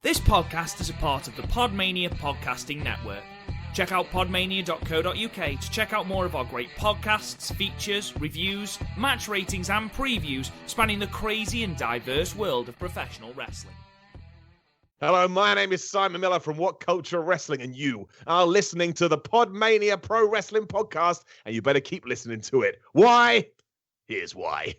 This podcast is a part of the PodMania Podcasting Network. Check out podmania.co.uk to check out more of our great podcasts, features, reviews, match ratings and previews spanning the crazy and diverse world of professional wrestling. Hello, my name is Simon Miller from What Culture Wrestling, and you are listening to the PodMania Pro Wrestling Podcast, and you better keep listening to it. Why? Here's why.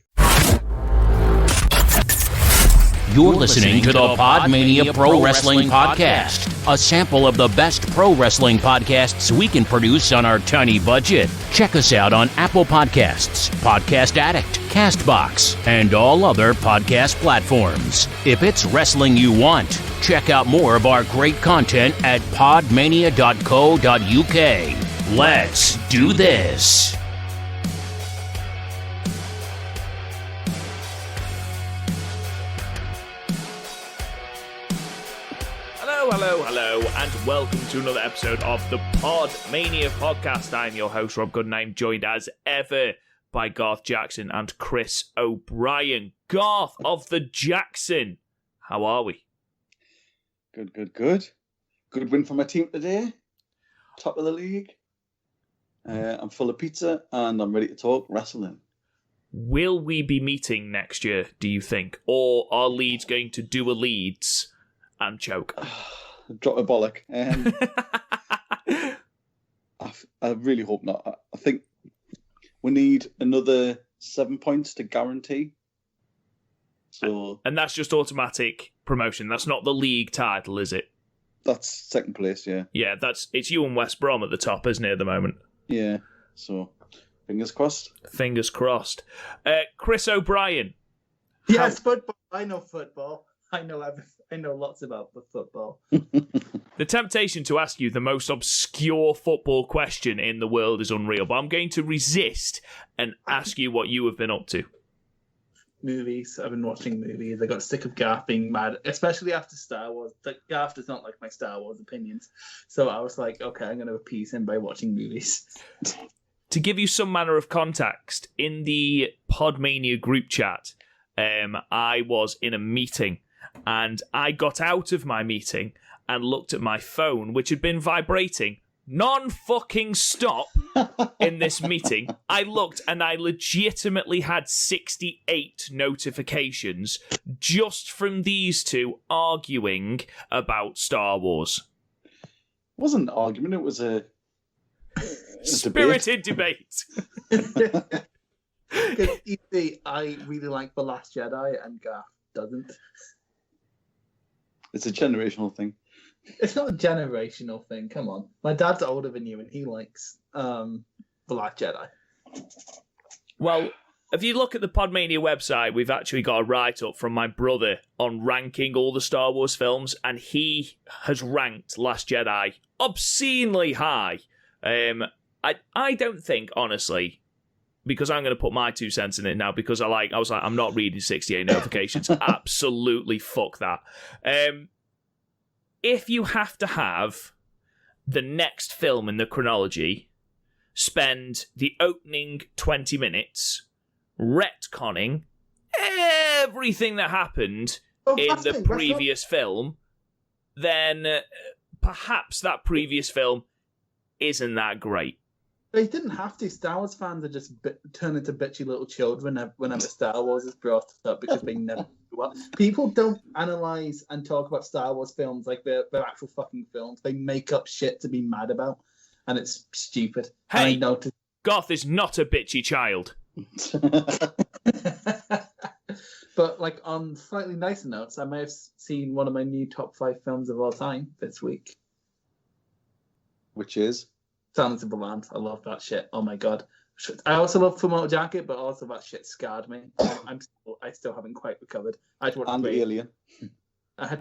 You're listening to the PodMania Pro Wrestling Podcast, a sample of the best pro wrestling podcasts we can produce on our tiny budget. Check us out on Apple Podcasts, Podcast Addict, CastBox, and all other podcast platforms. If it's wrestling you want, check out more of our great content at podmania.co.uk. Let's do this. Hello, and welcome to another episode of the PodMania Podcast. I'm your host, Rob Gooden. I'm joined as ever by Garth Jackson and Chris O'Brien. Garth of the Jackson, how are we? Good. Good win for my team today. Top of the league. I'm full of pizza and I'm ready to talk wrestling. Will we be meeting next year, do you think? Or are Leeds going to do a Leeds and choke? Drop a bollock. I really hope not. I think we need another 7 points to guarantee. So, and that's just automatic promotion. That's not the league title, is it? That's second place, yeah. Yeah, it's you and West Brom at the top, isn't it, at the moment? Yeah, so fingers crossed. Fingers crossed. Chris O'Brien. Yes, football. I know football. I know everything. I know lots about the football. The temptation to ask you the most obscure football question in the world is unreal, but I'm going to resist and ask you what you have been up to. Movies. I've been watching movies. I got sick of Garth being mad, especially after Star Wars. Like, Garth does not like my Star Wars opinions. So I was like, okay, I'm going to appease him by watching movies. To give you some manner of context, in the PodMania group chat, I was in a meeting. And I got out of my meeting and looked at my phone, which had been vibrating non-fucking stop in this meeting. I looked and I legitimately had 68 notifications just from these two arguing about Star Wars. It wasn't an argument, it was a spirited debate. Because you see, I really like The Last Jedi and Garth doesn't. It's a generational thing. It's not a generational thing. Come on. My dad's older than you and he likes The Last Jedi. Well, if you look at the PodMania website, we've actually got a write-up from my brother on ranking all the Star Wars films, and he has ranked Last Jedi obscenely high. I don't think, honestly, because I'm going to put my 2 cents in it now, because I was like, I'm not reading 68 notifications. Absolutely fuck that. If you have to have the next film in the chronology spend the opening 20 minutes retconning everything that happened in the previous film, then perhaps that previous film isn't that great. They didn't have to. Star Wars fans are just turn into bitchy little children whenever Star Wars is brought up because they never do well. People don't analyse and talk about Star Wars films like they're actual fucking films. They make up shit to be mad about, and it's stupid. Hey, Garth is not a bitchy child. But like on slightly nicer notes, I may have seen one of my new top 5 films of all time this week. Which is? Silence of the Lambs. I love that shit. Oh my god. I also love Full Metal Jacket, but also that shit scarred me. I still haven't quite recovered. I had to watch Alien. I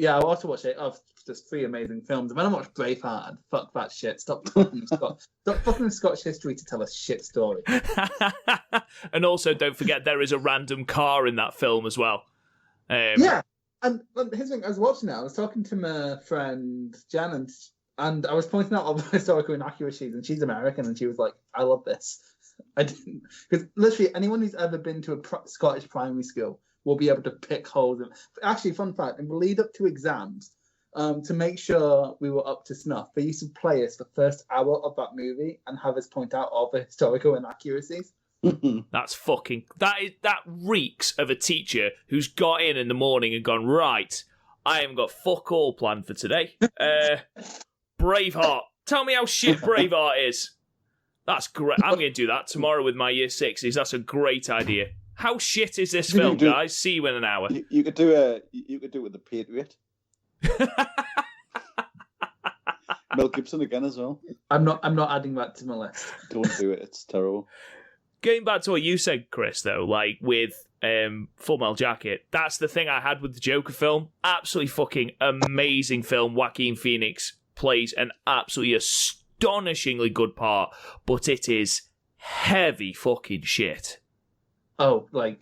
also watched it. Oh, just 3 amazing films. And then I watched Braveheart and fuck that shit. Stop fucking Scottish history to tell a shit story. And also, don't forget there is a random car in that film as well. Yeah. And here's the thing, I was watching it. I was talking to my friend Jan, and I was pointing out all the historical inaccuracies, and she's American, and she was like, I love this. I didn't, because literally anyone who's ever been to a Scottish primary school we'll be able to pick holes. Actually, fun fact, in the lead up to exams, to make sure we were up to snuff, they used to play us the first hour of that movie and have us point out all the historical inaccuracies. That reeks of a teacher who's got in the morning and gone, right, I haven't got fuck all planned for today. Braveheart. Tell me how shit Braveheart is. That's great. I'm going to do that tomorrow with my year sixes. That's a great idea. How shit is this film, guys? See you in an hour. You could do it with the Patriot. Mel Gibson again as well. I'm not adding that to my list. Don't do it. It's terrible. Going back to what you said, Chris, though, like with Full Metal Jacket, that's the thing I had with the Joker film. Absolutely fucking amazing film. Joaquin Phoenix plays an absolutely astonishingly good part, but it is heavy fucking shit. Oh, I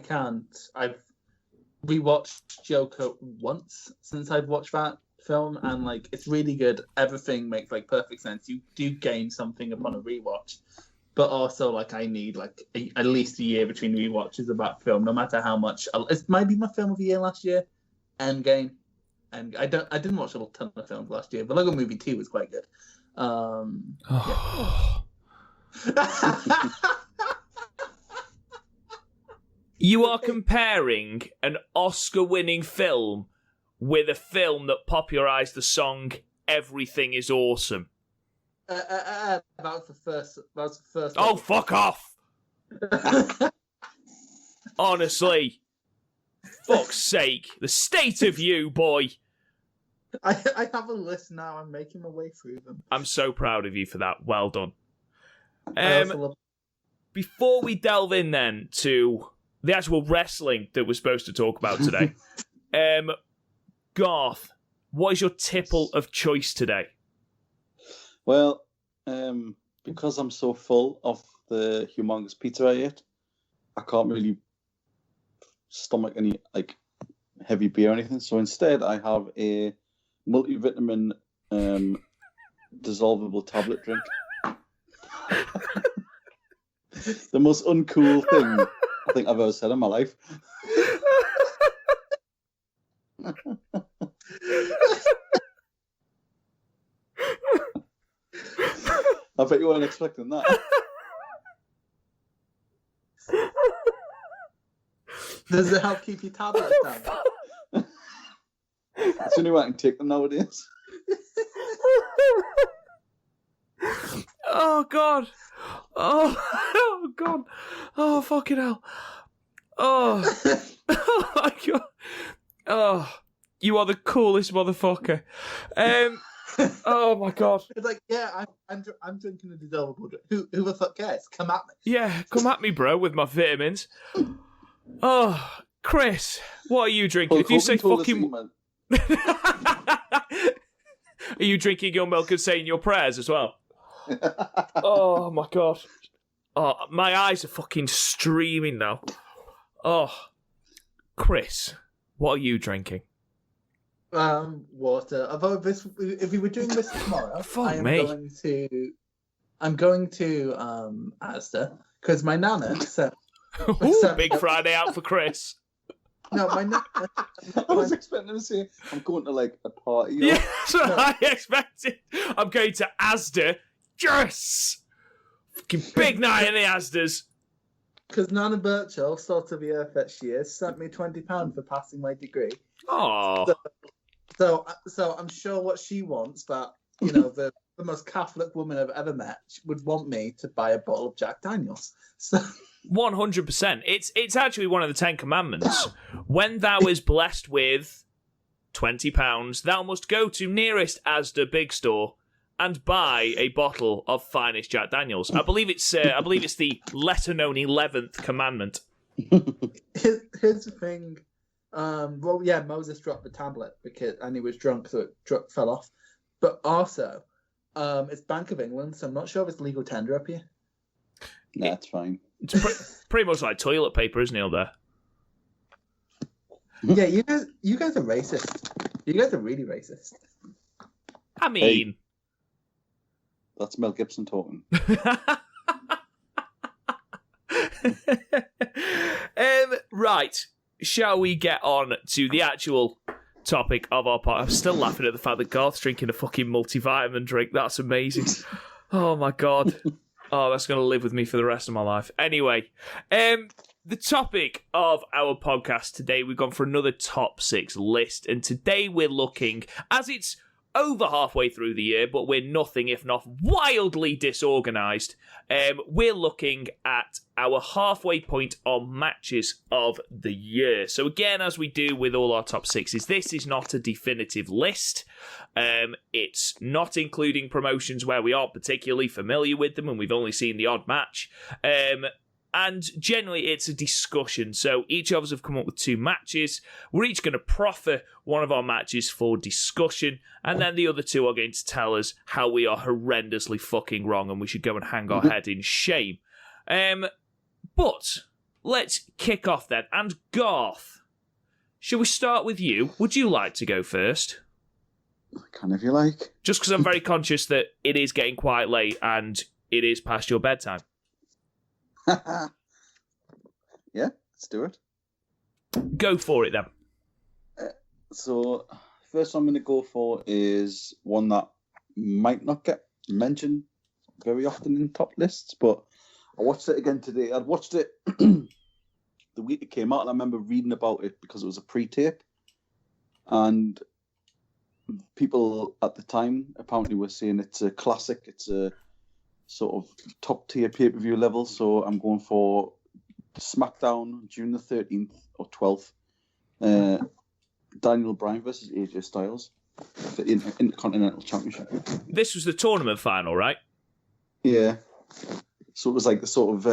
can't. I've rewatched Joker once since I've watched that film, and it's really good. Everything makes perfect sense. You do gain something upon a rewatch, but also I need at least a year between rewatches of that film, no matter how much. It might be my film of the year last year, Endgame, and I didn't watch a ton of films last year. The Lego Movie 2 was quite good. You are comparing an Oscar-winning film with a film that popularised the song "Everything Is Awesome." That was the first. Oh, fuck off! Honestly, fuck's sake, the state of you, boy. I have a list now. I'm making my way through them. I'm so proud of you for that. Well done. Love... Before we delve in then to the actual wrestling that we're supposed to talk about today, Garth, what is your tipple of choice today? Well, because I'm so full of the humongous pizza I ate, I can't really stomach any heavy beer or anything. So instead, I have a multivitamin dissolvable tablet drink. The most uncool thing I think I've ever said in my life. I bet you weren't expecting that. Does it help keep your tablets down? It's the only way I can take them nowadays. Oh, God. Oh, God. Oh, fucking hell. Oh. Oh, my God. Oh, you are the coolest motherfucker. Oh, my God. It's I'm drinking a dissolvable drink. Who the fuck cares? Come at me. Yeah, come at me, bro, with my vitamins. Oh, Chris, what are you drinking? If you say fucking... Are you drinking your milk and saying your prayers as well? Oh, my God. Oh, my eyes are fucking streaming now. Oh, Chris, what are you drinking? Water. Although if we were doing this tomorrow, I'm going to Asda because my nana said. Big Friday out for Chris. No, my nana. I was expecting to say I'm going to a party. Yeah, that's what I expected. I'm going to Asda. Yes, fucking big night in the Asdas. Because Nana Birchall, salt of the earth that she is, sent me £20 for passing my degree. Oh. So I'm sure what she wants, that the most Catholic woman I've ever met would want me to buy a bottle of Jack Daniels. So 100%. It's actually one of the 10 Commandments. When thou is blessed with £20, thou must go to nearest Asda big store and buy a bottle of finest Jack Daniels. I believe it's the lesser known 11th commandment. Here's the thing. Moses dropped the tablet and he was drunk, so it fell off. But also, it's Bank of England, so I'm not sure if it's legal tender up here. That's fine. It's pretty much like toilet paper, isn't it, up there? Yeah, you guys are racist. You guys are really racist. I mean... Hey, that's Mel Gibson talking. Right. shall we get on to the actual topic of our podcast? I'm still laughing at the fact that Garth's drinking a fucking multivitamin drink. That's amazing. Oh my God. Oh, that's going to live with me for the rest of my life. Anyway, the topic of our podcast today, we've gone for another top 6 list. And today we're looking, as it's over halfway through the year, but we're nothing if not wildly disorganised. We're looking at our halfway point on matches of the year. So again, as we do with all our top 6s, this is not a definitive list. It's not including promotions where we aren't particularly familiar with them and we've only seen the odd match. And generally, it's a discussion. So each of us have come up with 2 matches. We're each going to proffer one of our matches for discussion. And then the other 2 are going to tell us how we are horrendously fucking wrong and we should go and hang our head in shame. But let's kick off then. And Garth, shall we start with you? Would you like to go first? I can if you like. Just because I'm very conscious that it is getting quite late and it is past your bedtime. Yeah, let's do it. Go for it then. So, first one I'm going to go for is one that might not get mentioned very often in top lists, but I watched it again today. I'd watched it the week it came out, and I remember reading about it because it was a pre-tape. And people at the time apparently were saying it's a classic, it's a sort of top-tier pay-per-view level, so I'm going for SmackDown, June the 13th or 12th. Daniel Bryan versus AJ Styles for the Intercontinental Championship. This was the tournament final, right? Yeah. So it was like the sort of,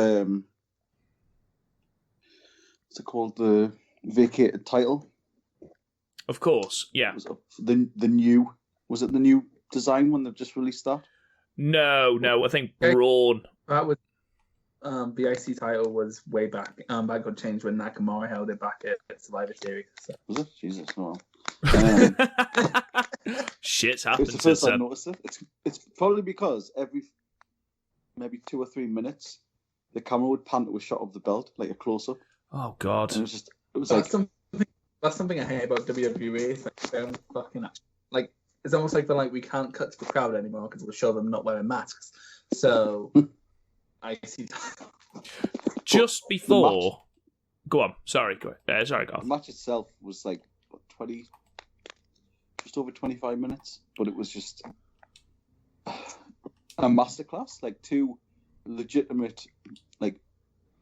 what's it called? The vacated title. Of course, yeah. Was it the new design when they've just released that? No, I think Braun. That was the IC title was way back. That got changed when Nakamura held it back at Survivor Series. So. Was it? Jesus, no. Shit's happened It's the first since I then. noticed it. It's probably because every maybe 2 or 3 minutes the camera would pan to a shot of the belt, like a close up. Oh God! And it was like That's something I hate about WWE. It's like, fucking like it's almost like they're like, we can't cut to the crowd anymore because we'll show them not wearing masks. So I see. Just before, go on. Sorry, go ahead. Sorry, the Garth. match itself was like what, 20, just over 25 minutes, but it was just a masterclass. Like 2 legitimate like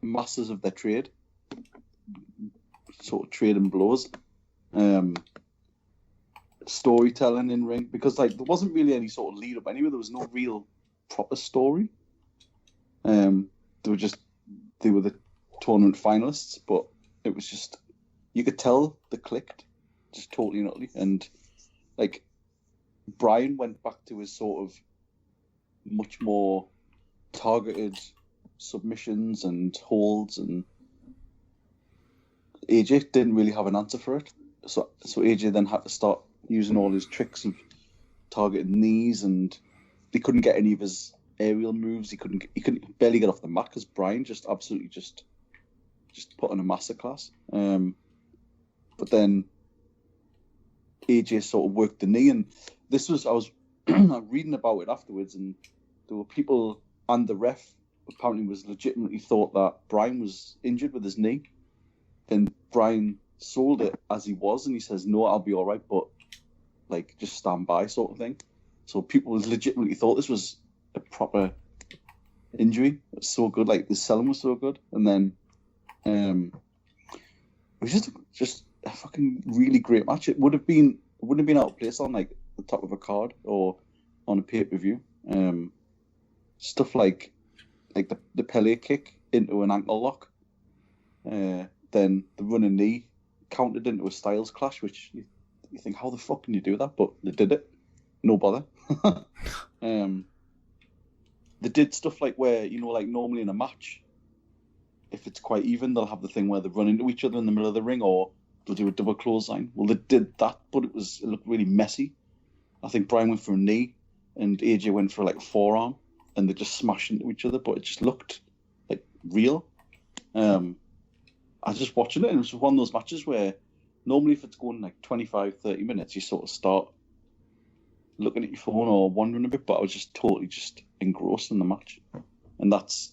masters of their trade, sort of trade and blows. Storytelling in ring, because like there wasn't really any sort of lead up anyway. There was no real proper story. They were the tournament finalists, but it was just, you could tell they clicked just totally and utterly. And like Brian went back to his sort of much more targeted submissions and holds, and AJ didn't really have an answer for it. So AJ then had to start using all his tricks of targeted knees, and he couldn't get any of his aerial moves. He couldn't barely get off the mat because Brian just absolutely just put on a masterclass. But then AJ sort of worked the knee, and I was reading about it afterwards, and there were people, and the ref apparently was legitimately thought that Brian was injured with his knee, and Brian sold it as he was, and he says, "No, I'll be all right, but like just stand by," sort of thing. So people legitimately thought this was a proper injury. It was so good, like the selling was so good, and then it was just a fucking really great match. It wouldn't have been out of place on like the top of a card or on a pay-per-view. Stuff like the Pele kick into an ankle lock, then the running knee counted into a Styles clash, which you think, how the fuck can you do that? But they did it, no bother. They did stuff like where, like normally in a match, if it's quite even, they'll have the thing where they run into each other in the middle of the ring, or they'll do a double clothesline. Well, they did that, but it looked really messy. I think Brian went for a knee, and AJ went for like a forearm, and they just smashed into each other, but it just looked like real. I was just watching it, and it was one of those matches where normally if it's going like 25, 30 minutes, you sort of start looking at your phone or wondering a bit, but I was just totally just engrossed in the match. And that's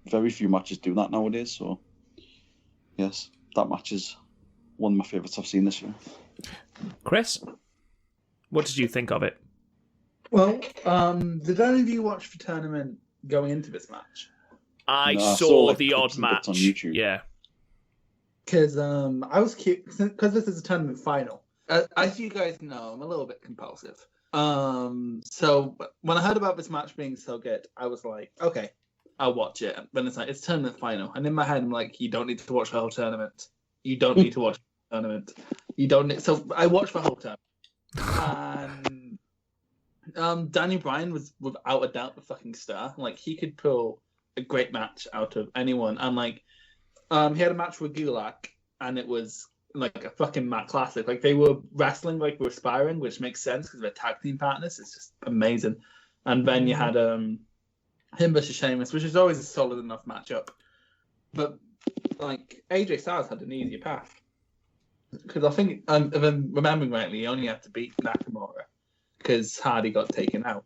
very few matches do that nowadays, so yes, that match is one of my favourites I've seen this year. Chris, what did you think of it? Well, did any of you watch the tournament going into this match? I saw, saw like, the odd clips and bits match. on YouTube. Yeah. Because I was curious, because this is a tournament final. As you guys know, I'm a little bit compulsive. So when I heard about this match being so good, I was like, okay, I'll watch it. Then it's like, it's tournament final. And in my head, I'm like, you don't need to watch the whole tournament. You don't need to watch the tournament. You don't need... So I watched the whole tournament. And Daniel Bryan was without a doubt the fucking star. Like, he could pull a great match out of anyone. And like, he had a match with Gulak, and it was like a fucking Matt classic. Like, they were wrestling like we're sparring, which makes sense because they're tag team partners. It's just amazing. And then you had him versus Sheamus, which is always a solid enough matchup. But like, AJ Styles had an easier path because I think, if I'm remembering rightly, he only had to beat Nakamura because Hardy got taken out.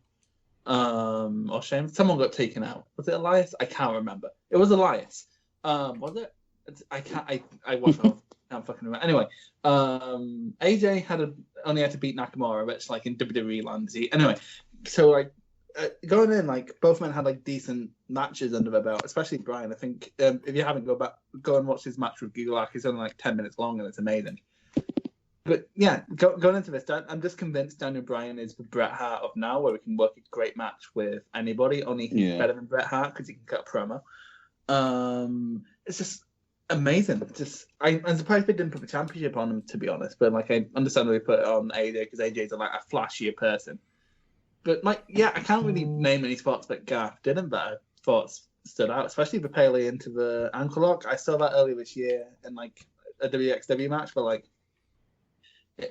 Or Sheamus, someone got taken out. Was it Elias? I can't remember. It was Elias. Was it? I watched it. I can't fucking remember. Anyway, AJ only had to beat Nakamura, which like in WWE land. Anyway, so like going in, like both men had like decent matches under their belt, especially Bryan. I think if you haven't, go and watch his match with Gulak. It's only like 10 minutes long and it's amazing. But yeah, going into this, I'm just convinced Daniel Bryan is the Bret Hart of now, where we can work a great match with anybody. Only he's better than Bret Hart because he can cut a promo. It's just amazing. I'm surprised they didn't put the championship on him, to be honest. But like, I understand they put it on AJ because AJ's like a flashier person. But like, yeah, I can't really name any spots that Garth didn't, but I thought stood out, especially the Pele into the ankle lock. I saw that earlier this year in like a WXW match, but like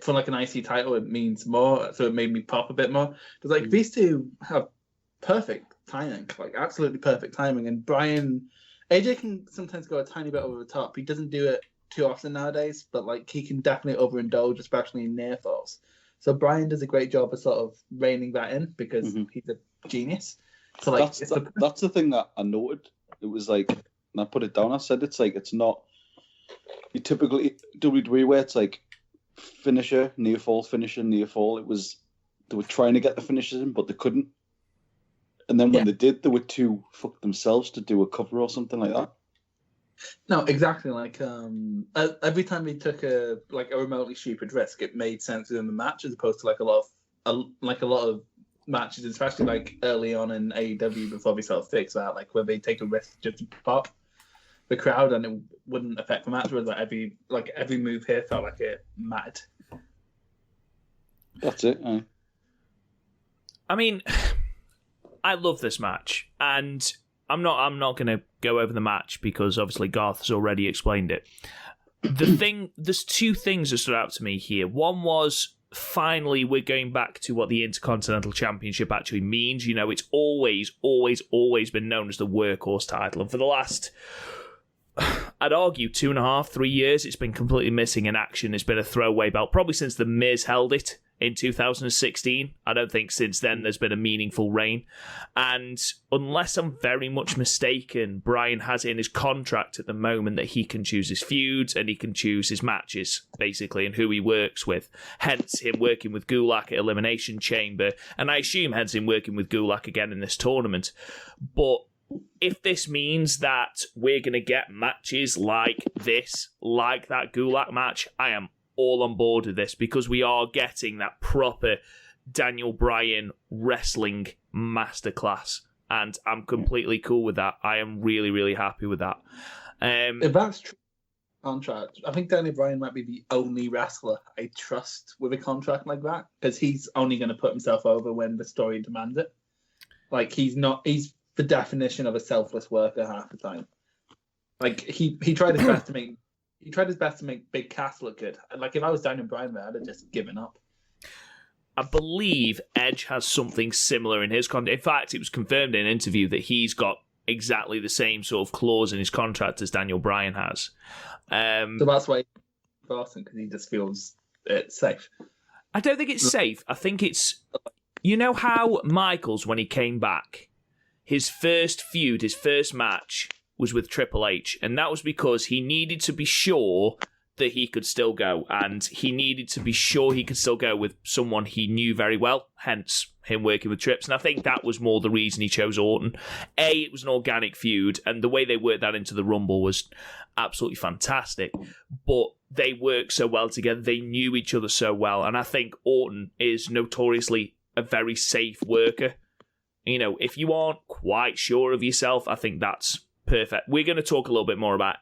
for like an IC title, it means more. So it made me pop a bit more because like these two have perfect timing, like absolutely perfect timing. And AJ can sometimes go a tiny bit over the top. He doesn't do it too often nowadays, but like he can definitely overindulge, especially in near falls. So Bryan does a great job of sort of reining that in because he's a genius. So like that's the thing that I noted. It was like, and I put it down. I said it's like it's not you typically WWE where it's like finisher, near fall, finisher, near fall. It was they were trying to get the finishes in, but they couldn't. And then when they did, they were too fucked themselves to do a cover or something like that. No, exactly. Like every time he took a remotely stupid risk, it made sense within the match, as opposed to like a lot of matches, especially like early on in AEW before they sort of fixed that, like where they take a risk just to pop the crowd and it wouldn't affect the match. Whereas like every move here felt like it mattered. That's it. I mean, I love this match, and I'm not going to go over the match because obviously Garth has already explained it. There's two things that stood out to me here. One was, finally, we're going back to what the Intercontinental Championship actually means. You know, it's always been known as the workhorse title, and for the last, I'd argue, 2.5, 3 years, it's been completely missing in action. It's been a throwaway belt, probably since The Miz held it in 2016. I don't think since then there's been a meaningful reign. And unless I'm very much mistaken, Bryan has it in his contract at the moment that he can choose his feuds and he can choose his matches, basically, and who he works with. Hence him working with Gulak at Elimination Chamber, and I assume hence him working with Gulak again in this tournament. But if this means that we're going to get matches like this, like that Gulak match, I am all on board with this, because we are getting that proper Daniel Bryan wrestling masterclass, and I'm completely cool with that. I am really, really happy with that. If that's true, contract, I think Daniel Bryan might be the only wrestler I trust with a contract like that, because he's only going to put himself over when the story demands it. Like, he's the definition of a selfless worker half the time. Like, he tried his best to make Big Cass look good. Like, if I was Daniel Bryan, I'd have just given up. I believe Edge has something similar in his contract. In fact, it was confirmed in an interview that he's got exactly the same sort of clause in his contract as Daniel Bryan has. So that's why Boston, because he just feels safe. I don't think it's safe. I think it's... You know how Michaels, when he came back, his first feud, his first match was with Triple H, and that was because he needed to be sure that he could still go, and he needed to be sure he could still go with someone he knew very well, hence him working with Trips, and I think that was more the reason he chose Orton. It was an organic feud, and the way they worked that into the Rumble was absolutely fantastic, but they worked so well together, they knew each other so well, and I think Orton is notoriously a very safe worker. You know, if you aren't quite sure of yourself, I think that's perfect. We're going to talk a little bit more about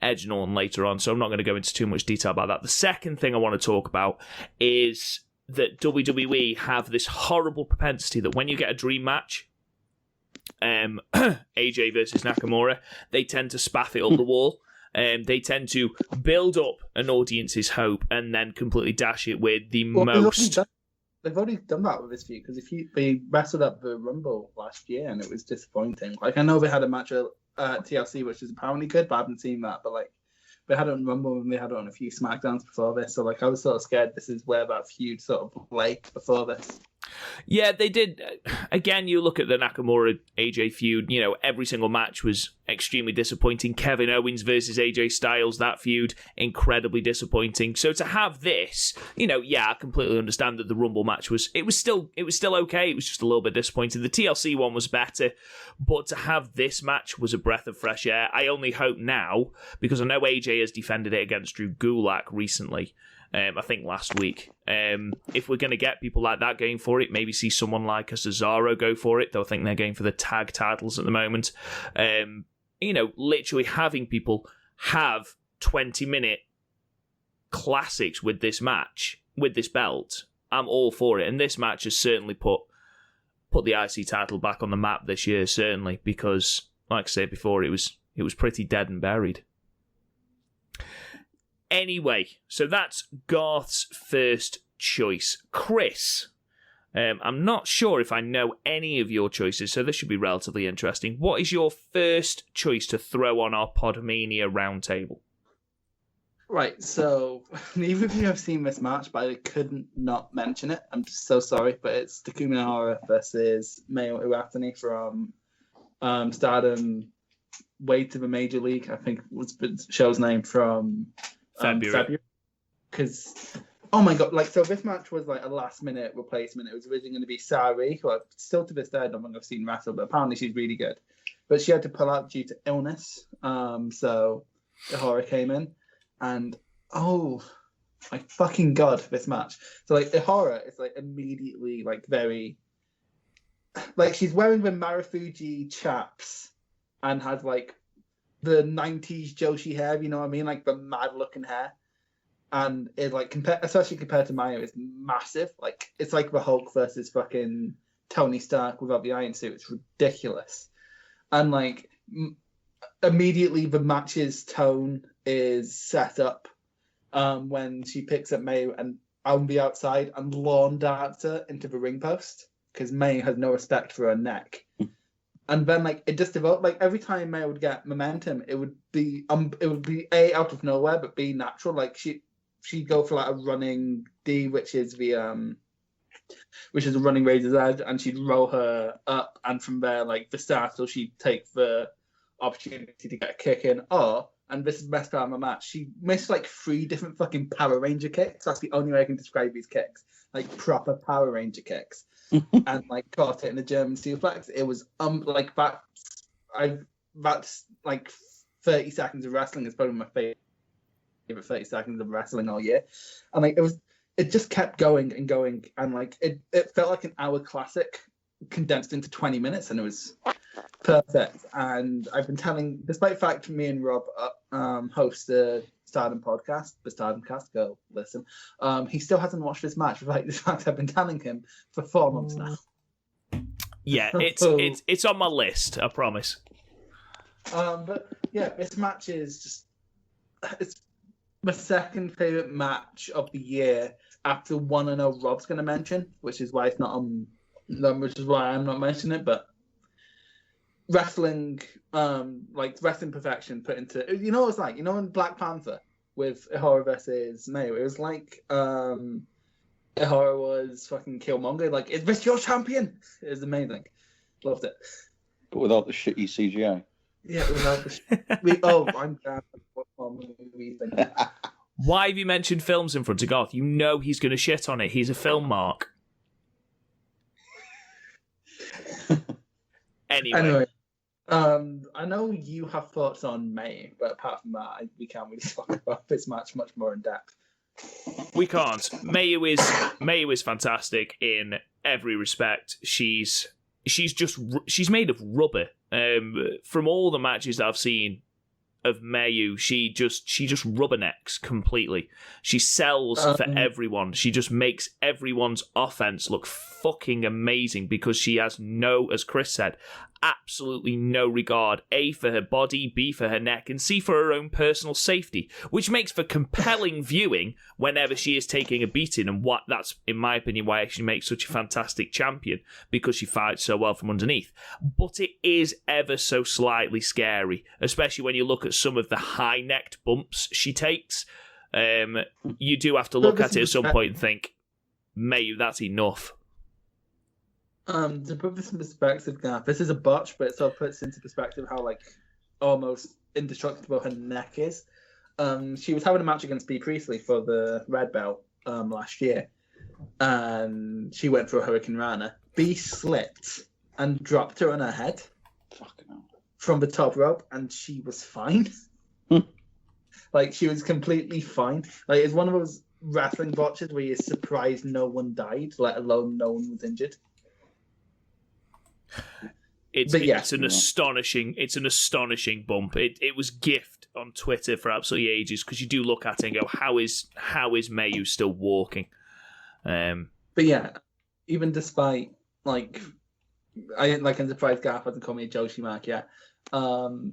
Edge and Orton later on, so I'm not going to go into too much detail about that. The second thing I want to talk about is that WWE have this horrible propensity that when you get a dream match, AJ versus Nakamura, they tend to spaff it up the wall. They tend to build up an audience's hope and then completely dash it with the most... They've already done that with this feud, because they wrestled up the Rumble last year and it was disappointing. Like, I know they had a match at TLC, which is apparently good, but I haven't seen that. But, like, they had it on Rumble and they had it on a few SmackDowns before this. So, like, I was sort of scared this is where that feud sort of lay before this. Yeah, they did. Again, you look at the Nakamura-AJ feud, you know, every single match was extremely disappointing. Kevin Owens versus AJ Styles, that feud, incredibly disappointing. So to have this, you know, yeah, I completely understand that the Rumble match was still okay. It was just a little bit disappointing. The TLC one was better, but to have this match was a breath of fresh air. I only hope now, because I know AJ has defended it against Drew Gulak recently, I think last week. If we're going to get people like that going for it, maybe see someone like a Cesaro go for it, though I think they're going for the tag titles at the moment. You know, literally having people have 20-minute classics with this match, with this belt, I'm all for it. And this match has certainly put the IC title back on the map this year, certainly, because, like I said before, it was pretty dead and buried. Anyway, so that's Garth's first choice. Chris, I'm not sure if I know any of your choices, so this should be relatively interesting. What is your first choice to throw on our PodMania roundtable? Right, so neither of you have seen this match, but I couldn't not mention it. I'm just so sorry, but it's Takumi Nahara versus Mayo Iwatani from Stardom Way to the Major League, I think was the show's name, from February. Because, oh my god, like, so this match was like a last minute replacement. It was originally going to be Sari, who I still to this day I don't think I've seen wrestle, but apparently she's really good. But she had to pull out due to illness. So the horror came in, and oh my fucking god, this match. So like the horror is like immediately like very, like, she's wearing the Marufuji chaps and has like the 90s Joshi hair, you know what I mean? Like the mad looking hair. And it like especially compared to Maya, is massive. Like it's like the Hulk versus fucking Tony Stark without the iron suit. It's ridiculous. And like immediately the match's tone is set up when she picks up May and on the outside and lawn darts her into the ring post, because May has no respect for her neck. And then like it just developed, like every time May would get momentum, it would be A, out of nowhere, but B, natural. Like she'd go for like a running D, which is a running Razor's Edge, and she'd roll her up, and from there, like the start, so she'd take the opportunity to get a kick in. Or, and this is the best part of my match, she missed like 3 different fucking Power Ranger kicks. That's the only way I can describe these kicks. Like proper Power Ranger kicks. And like caught it in the German suplex. It was like that's like 30 seconds of wrestling is probably my favorite 30 seconds of wrestling all year. And like it just kept going and going, and like it felt like an hour classic condensed into 20 minutes, and it was perfect. And I've been telling, despite the fact me and Rob host the Stardom podcast, the Stardom cast, go listen. He still hasn't watched this match, despite the fact I've been telling him for 4 months now. Yeah, it's on my list, I promise. But yeah, this match is just, it's my second favorite match of the year after one I know Rob's going to mention, which is why it's not on, which is why I'm not mentioning it. But wrestling, like wrestling perfection put into. You know what it's like? You know in Black Panther with Ihara versus Mayo, it was like Ihara was fucking Killmonger. Like, is this your champion? It was amazing. Loved it. But without the shitty CGI. Yeah, without the. I'm glad. What movies? Why have you mentioned films in front of Garth? You know he's going to shit on it. He's a film mark. Anyway. I know you have thoughts on May, but apart from that, we can't really talk about this match much more in depth. We can't. Mayu is fantastic in every respect. She's made of rubber. From all the matches that I've seen of Mayu, she just rubbernecks completely. She sells for everyone. She just makes everyone's offense look fucking amazing because she has no, as Chris said, absolutely no regard, A, for her body, B, for her neck, and C, for her own personal safety, which makes for compelling viewing whenever she is taking a beating, and that's, in my opinion, why she makes such a fantastic champion, because she fights so well from underneath. But it is ever so slightly scary, especially when you look at some of the high-necked bumps she takes. You do have to look at it at some point and think, Mayu, that's enough. To put this in perspective, Garth, this is a botch, but it sort of puts into perspective how like almost indestructible her neck is. She was having a match against Bea Priestley for the red belt last year, and she went for a Hurricane Rana. Bea slipped and dropped her on her head from the top rope, and she was fine. Like, she was completely fine. Like, it's one of those wrestling botches where you're surprised no one died, let alone no one was injured. It's an astonishing bump. It was gift on Twitter for absolutely ages, because you do look at it and go, how is Mayu still walking? But yeah, even despite I'm surprised Garth hasn't called me a Joshi Mark yet.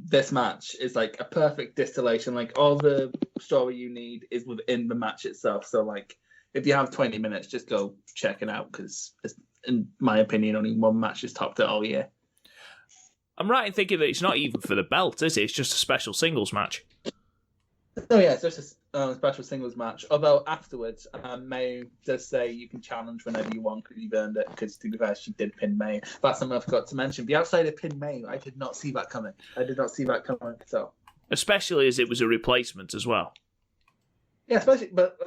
This match is like a perfect distillation. Like, all the story you need is within the match itself. So like, if you have 20 minutes, just go check it out, because in my opinion, only one match has topped it all year. I'm right in thinking that it's not even for the belt, is it? It's just a special singles match. Oh yeah, it's just a special singles match. Although afterwards, May does say you can challenge whenever you want because you've earned it. Because to be fair, she did pin May. That's something I forgot to mention. The outside of pin May, I did not see that coming. So, especially as it was a replacement as well. Yeah, especially, but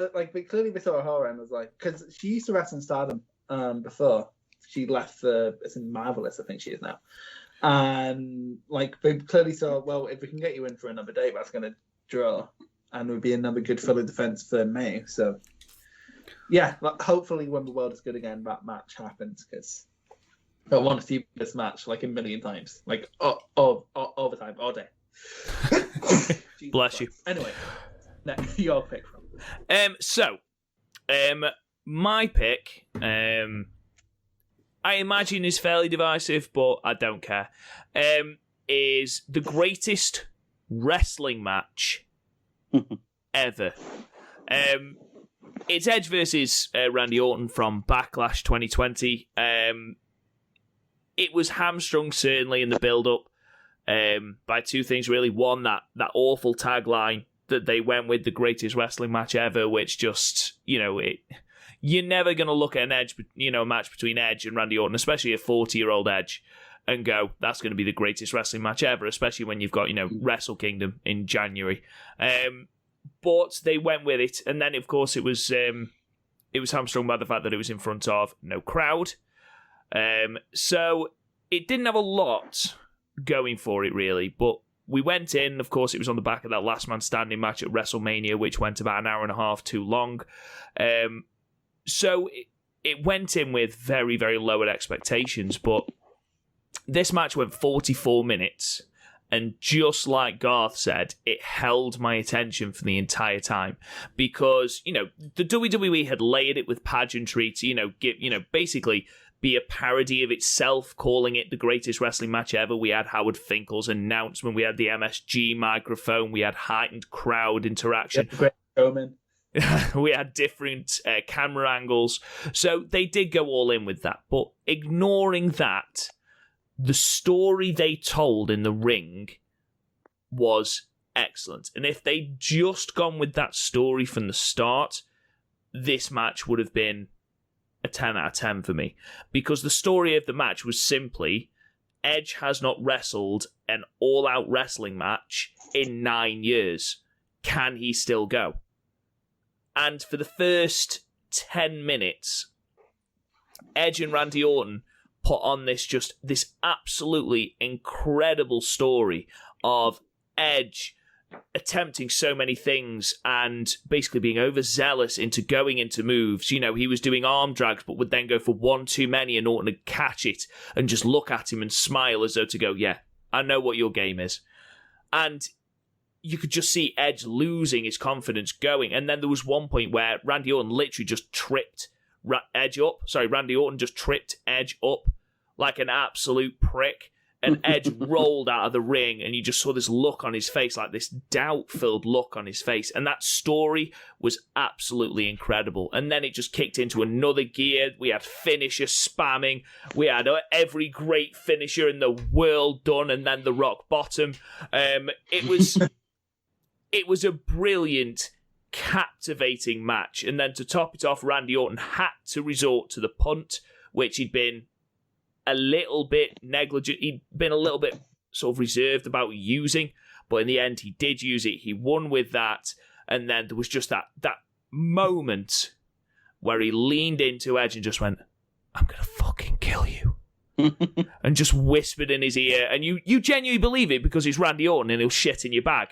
clearly they saw her and was like, because she used to wrestle in Stardom before she left it's in Marvelous, I think she is now. And like, they clearly saw, well, if we can get you in for another day, that's going to draw, and would be another good filler defense for May. So yeah, hopefully when the world is good again, that match happens, because I want to see this match like a million times, like all the time, all day. Bless you. Anyway, your pick from. My pick, I imagine is fairly divisive, but I don't care. Is the greatest wrestling match ever. It's Edge versus Randy Orton from Backlash 2020. It was hamstrung, certainly, in the build-up by two things, really. One, that awful tagline that they went with, the greatest wrestling match ever, which just, you're never going to look at a match between Edge and Randy Orton, especially a 40-year-old Edge, and go, that's going to be the greatest wrestling match ever, especially when you've got, Wrestle Kingdom in January. But they went with it, and then, of course, it was hamstrung by the fact that it was in front of no crowd. So it didn't have a lot going for it, really, but we went in. Of course, it was on the back of that last man standing match at WrestleMania, which went about an hour and a half too long. So it went in with very, very lowered expectations, but this match went 44 minutes, and just like Garth said, it held my attention for the entire time, because, the WWE had layered it with pageantry to, basically be a parody of itself, calling it the greatest wrestling match ever. We had Howard Finkel's announcement, we had the MSG microphone, we had heightened crowd interaction. We had different camera angles. So they did go all in with that. But ignoring that, the story they told in the ring was excellent. And if they'd just gone with that story from the start, this match would have been a 10 out of 10 for me. Because the story of the match was simply, Edge has not wrestled an all-out wrestling match in 9 years. Can he still go? And for the first 10 minutes, Edge and Randy Orton put on this absolutely incredible story of Edge attempting so many things and basically being overzealous into going into moves. You know, he was doing arm drags, but would then go for one too many, and Orton would catch it and just look at him and smile as though to go, yeah, I know what your game is. And you could just see Edge losing his confidence going. And then there was one point where Randy Orton literally just tripped Edge up. Sorry, Randy Orton just tripped Edge up like an absolute prick. And Edge rolled out of the ring, and you just saw this look on his face, like this doubt-filled look on his face. And that story was absolutely incredible. And then it just kicked into another gear. We had finisher spamming. We had every great finisher in the world done, and then the rock bottom. It was a brilliant, captivating match. And then to top it off, Randy Orton had to resort to the punt, which he'd been a little bit negligent. He'd been a little bit sort of reserved about using, but in the end he did use it. He won with that, and then there was just that moment where he leaned into Edge and just went, "I'm gonna fucking kill you," and just whispered in his ear, and you genuinely believe it because it's Randy Orton and he'll shit in your bag.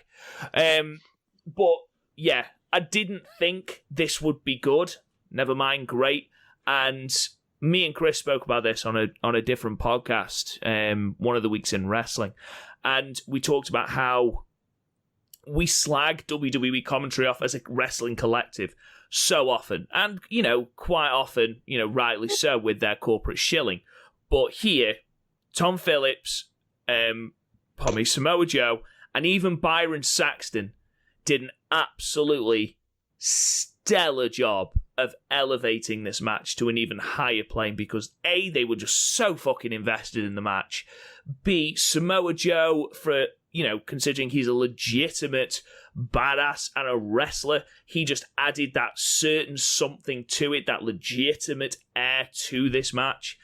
But yeah, I didn't think this would be good. Never mind, great. And me and Chris spoke about this on a different podcast, one of the weeks in wrestling, and we talked about how we slag WWE commentary off as a wrestling collective so often, and quite often, rightly so, with their corporate shilling. But here, Tom Phillips, Samoa Joe, and even Byron Saxton did an absolutely stellar job of elevating this match to an even higher plane because A, they were just so fucking invested in the match. B, Samoa Joe, for, considering he's a legitimate badass and a wrestler, he just added that certain something to it, that legitimate air to this match.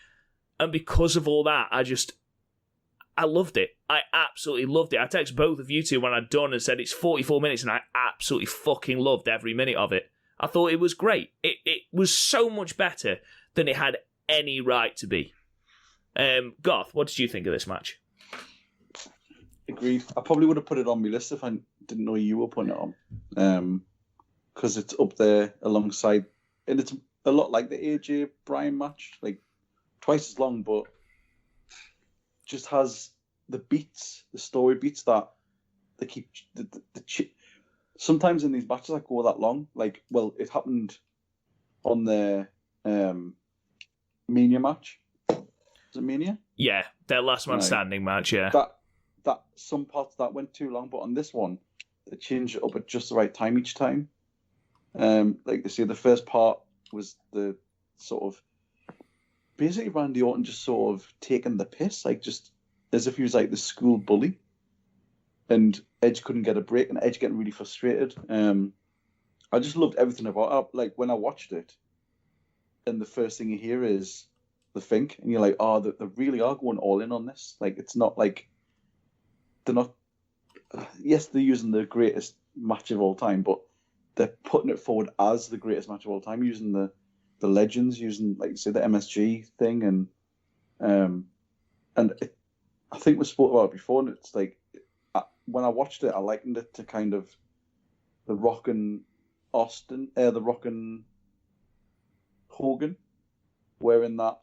And because of all that, I loved it. I absolutely loved it. I texted both of you two when I'd done and said it's 44 minutes and I absolutely fucking loved every minute of it. I thought it was great. It was so much better than it had any right to be. Garth, what did you think of this match? Agreed. I probably would have put it on my list if I didn't know you were putting it on. Because it's up there alongside, and it's a lot like the AJ Bryan match, like twice as long, but just has the beats, the story beats that they keep sometimes in these matches that go that long, it happened on the Mania match. Was it Mania? Yeah, their last man standing match, yeah. That some parts that went too long, but on this one, they changed it up at just the right time each time. Like they say, the first part was the sort of basically Randy Orton just sort of taking the piss, like just as if he was like the school bully. And Edge couldn't get a break, and Edge getting really frustrated. I just loved everything about it. Like when I watched it, and the first thing you hear is the Fink, and you're like, oh, they really are going all in on this. Like it's not like they're not. Yes, they're using the greatest match of all time, but they're putting it forward as the greatest match of all time, using the legends, using like you say the MSG thing, and I think we spoke about it before, and it's like. When I watched it, I likened it to kind of the Rock and Austin, the Rock and Hogan, wherein that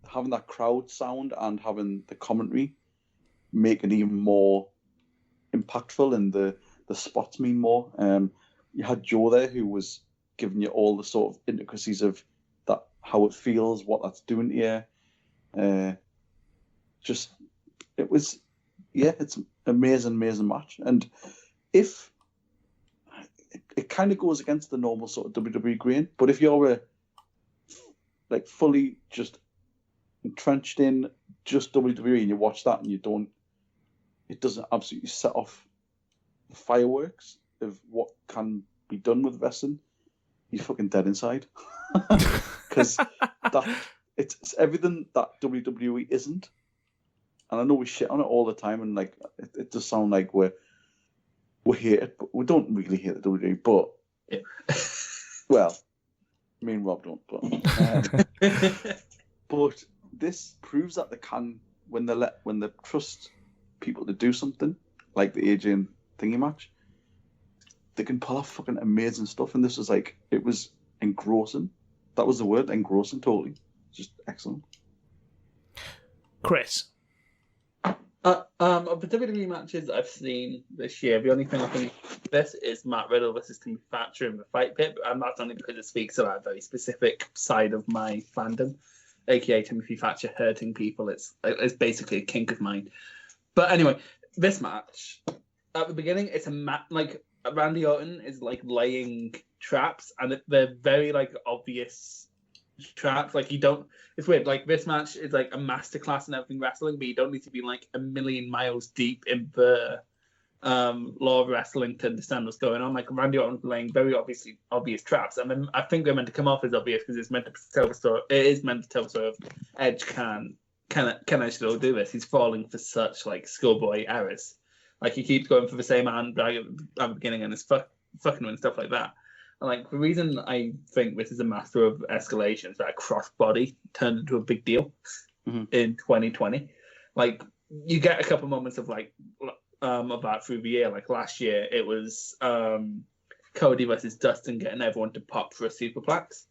having that crowd sound and having the commentary make it even more impactful, and the spots mean more. You had Joe there who was giving you all the sort of intricacies of that, how it feels, what that's doing to you. It was. Yeah, it's an amazing match. And if it kind of goes against the normal sort of WWE grain, but if you're fully just entrenched in just WWE and you watch that and it doesn't absolutely set off the fireworks of what can be done with wrestling, you're fucking dead inside. Because it's everything that WWE isn't. And I know we shit on it all the time, and like it does sound like we hate it, but we don't really hate the WWE. But well, me and Rob don't. But this proves that they can when they trust people to do something like the AJ and Thingy match. They can pull off fucking amazing stuff, and this was like it was engrossing. That was the word, engrossing. Totally, just excellent. Chris. Of the WWE matches I've seen this year, the only thing I think this is Matt Riddle versus Timothy Thatcher in the Fight Pit, and that's only because it speaks about a very specific side of my fandom, aka Timothy Thatcher hurting people. It's basically a kink of mine. But anyway, this match at the beginning, it's like Randy Orton is like laying traps, and they're very like obvious traps. Like it's weird. Like this match is like a masterclass in everything wrestling, but you don't need to be like a million miles deep in the law of wrestling to understand what's going on. Like Randy Orton's laying very obvious traps. I mean, I think they're meant to come off as obvious because it's meant to tell the story. It is meant to tell the story of Edge can I still do this? He's falling for such like schoolboy errors. Like he keeps going for the same hand at the beginning and is fucking and stuff like that. And like the reason I think this is a master of escalation is that crossbody turned into a big deal in 2020. Like you get a couple moments of like of that through the year. Like last year it was Cody versus Dustin getting everyone to pop for a superplex.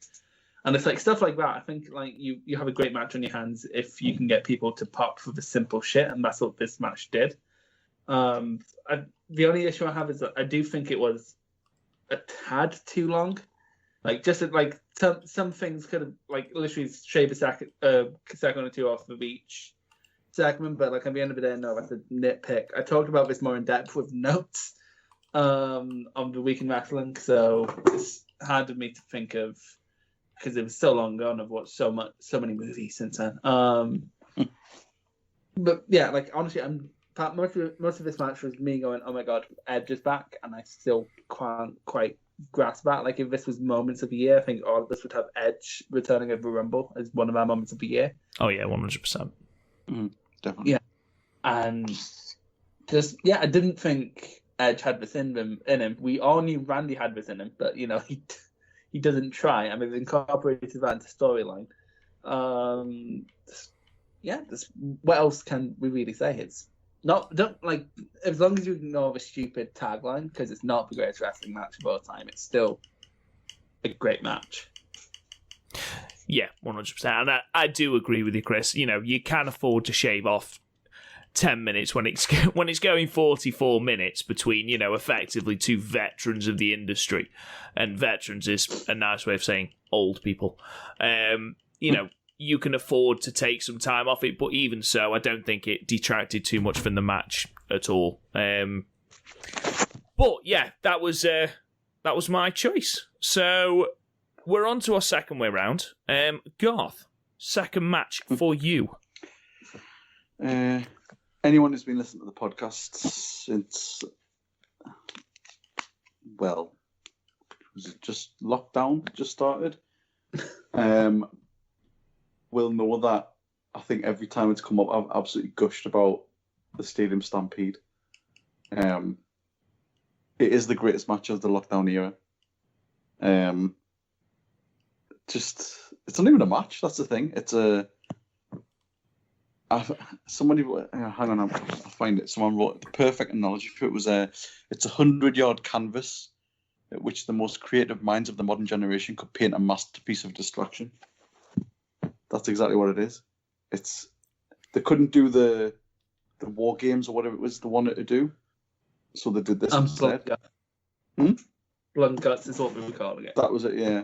And it's like stuff like that. I think like you have a great match on your hands if you can get people to pop for the simple shit, and that's what this match did. The only issue I have is that I do think it was a tad too long. Like just like some things could have like literally shaved a second or two off of each segment, but like at the end of the day, no, that's a nitpick. I talked about this more in depth with notes on the Week in Wrestling, so it's hard for me to think of because it was so long gone. I've watched so many movies since then. But yeah, like honestly, most of this match was me going, "Oh my god, Edge is back," and I still can't quite grasp that. Like if this was moments of the year, I think all of us would have Edge returning at the Rumble as one of our moments of the year. Oh yeah, 100%. Definitely. Yeah, and just I didn't think Edge had this in him. We all knew Randy had this in him, but you know he doesn't try. I mean, they've incorporated that into storyline. What else can we really say? It's don't like as long as you ignore the stupid tagline because it's not the greatest wrestling match of all time. It's still a great match. Yeah, 100%. And I do agree with you, Chris. You know, you can afford to shave off 10 minutes when it's going 44 minutes between, you know, effectively two veterans of the industry. And veterans is a nice way of saying old people. You know, you can afford to take some time off it, but even so, I don't think it detracted too much from the match at all. But yeah, that was my choice. So we're on to our second way round. Garth, second match for you. Anyone who's been listening to the podcast since, well, was it just lockdown just started? Will know that I think every time it's come up, I've absolutely gushed about the Stadium Stampede. It is the greatest match of the lockdown era. It's not even a match. That's the thing. It's somebody hang on, I'll find it. Someone wrote the perfect analogy for it was it's 100-yard canvas at which the most creative minds of the modern generation could paint a masterpiece of destruction. That's exactly what it is. They couldn't do the War Games or whatever it was they wanted to do, so they did this instead. Blood and Guts is what we were calling it. That was it, yeah.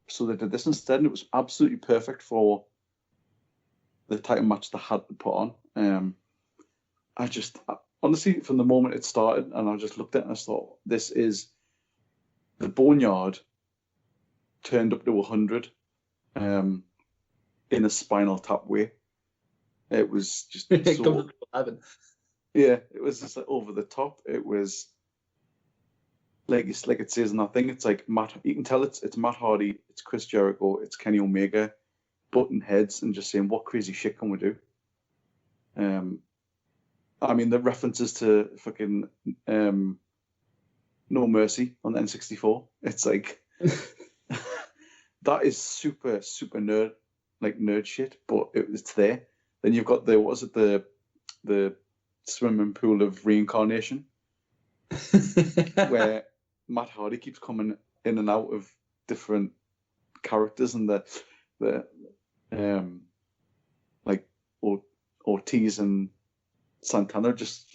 So they did this instead, and it was absolutely perfect for the title match they had to put on. Honestly, from the moment it started, and I just looked at it and I thought, this is the Boneyard turned up to 100. in a Spinal Tap way. It was just It so, comes to 11. yeah, it was just like over the top. It was like it says in that thing. It's like Matt. You can tell it's Matt Hardy, it's Chris Jericho, it's Kenny Omega, butting heads and just saying what crazy shit can we do. I mean the references to fucking No Mercy on the N64. It's like that is super nerd shit, but it's there. Then you've got the swimming pool of reincarnation where Matt Hardy keeps coming in and out of different characters, and the like Ortiz and Santana just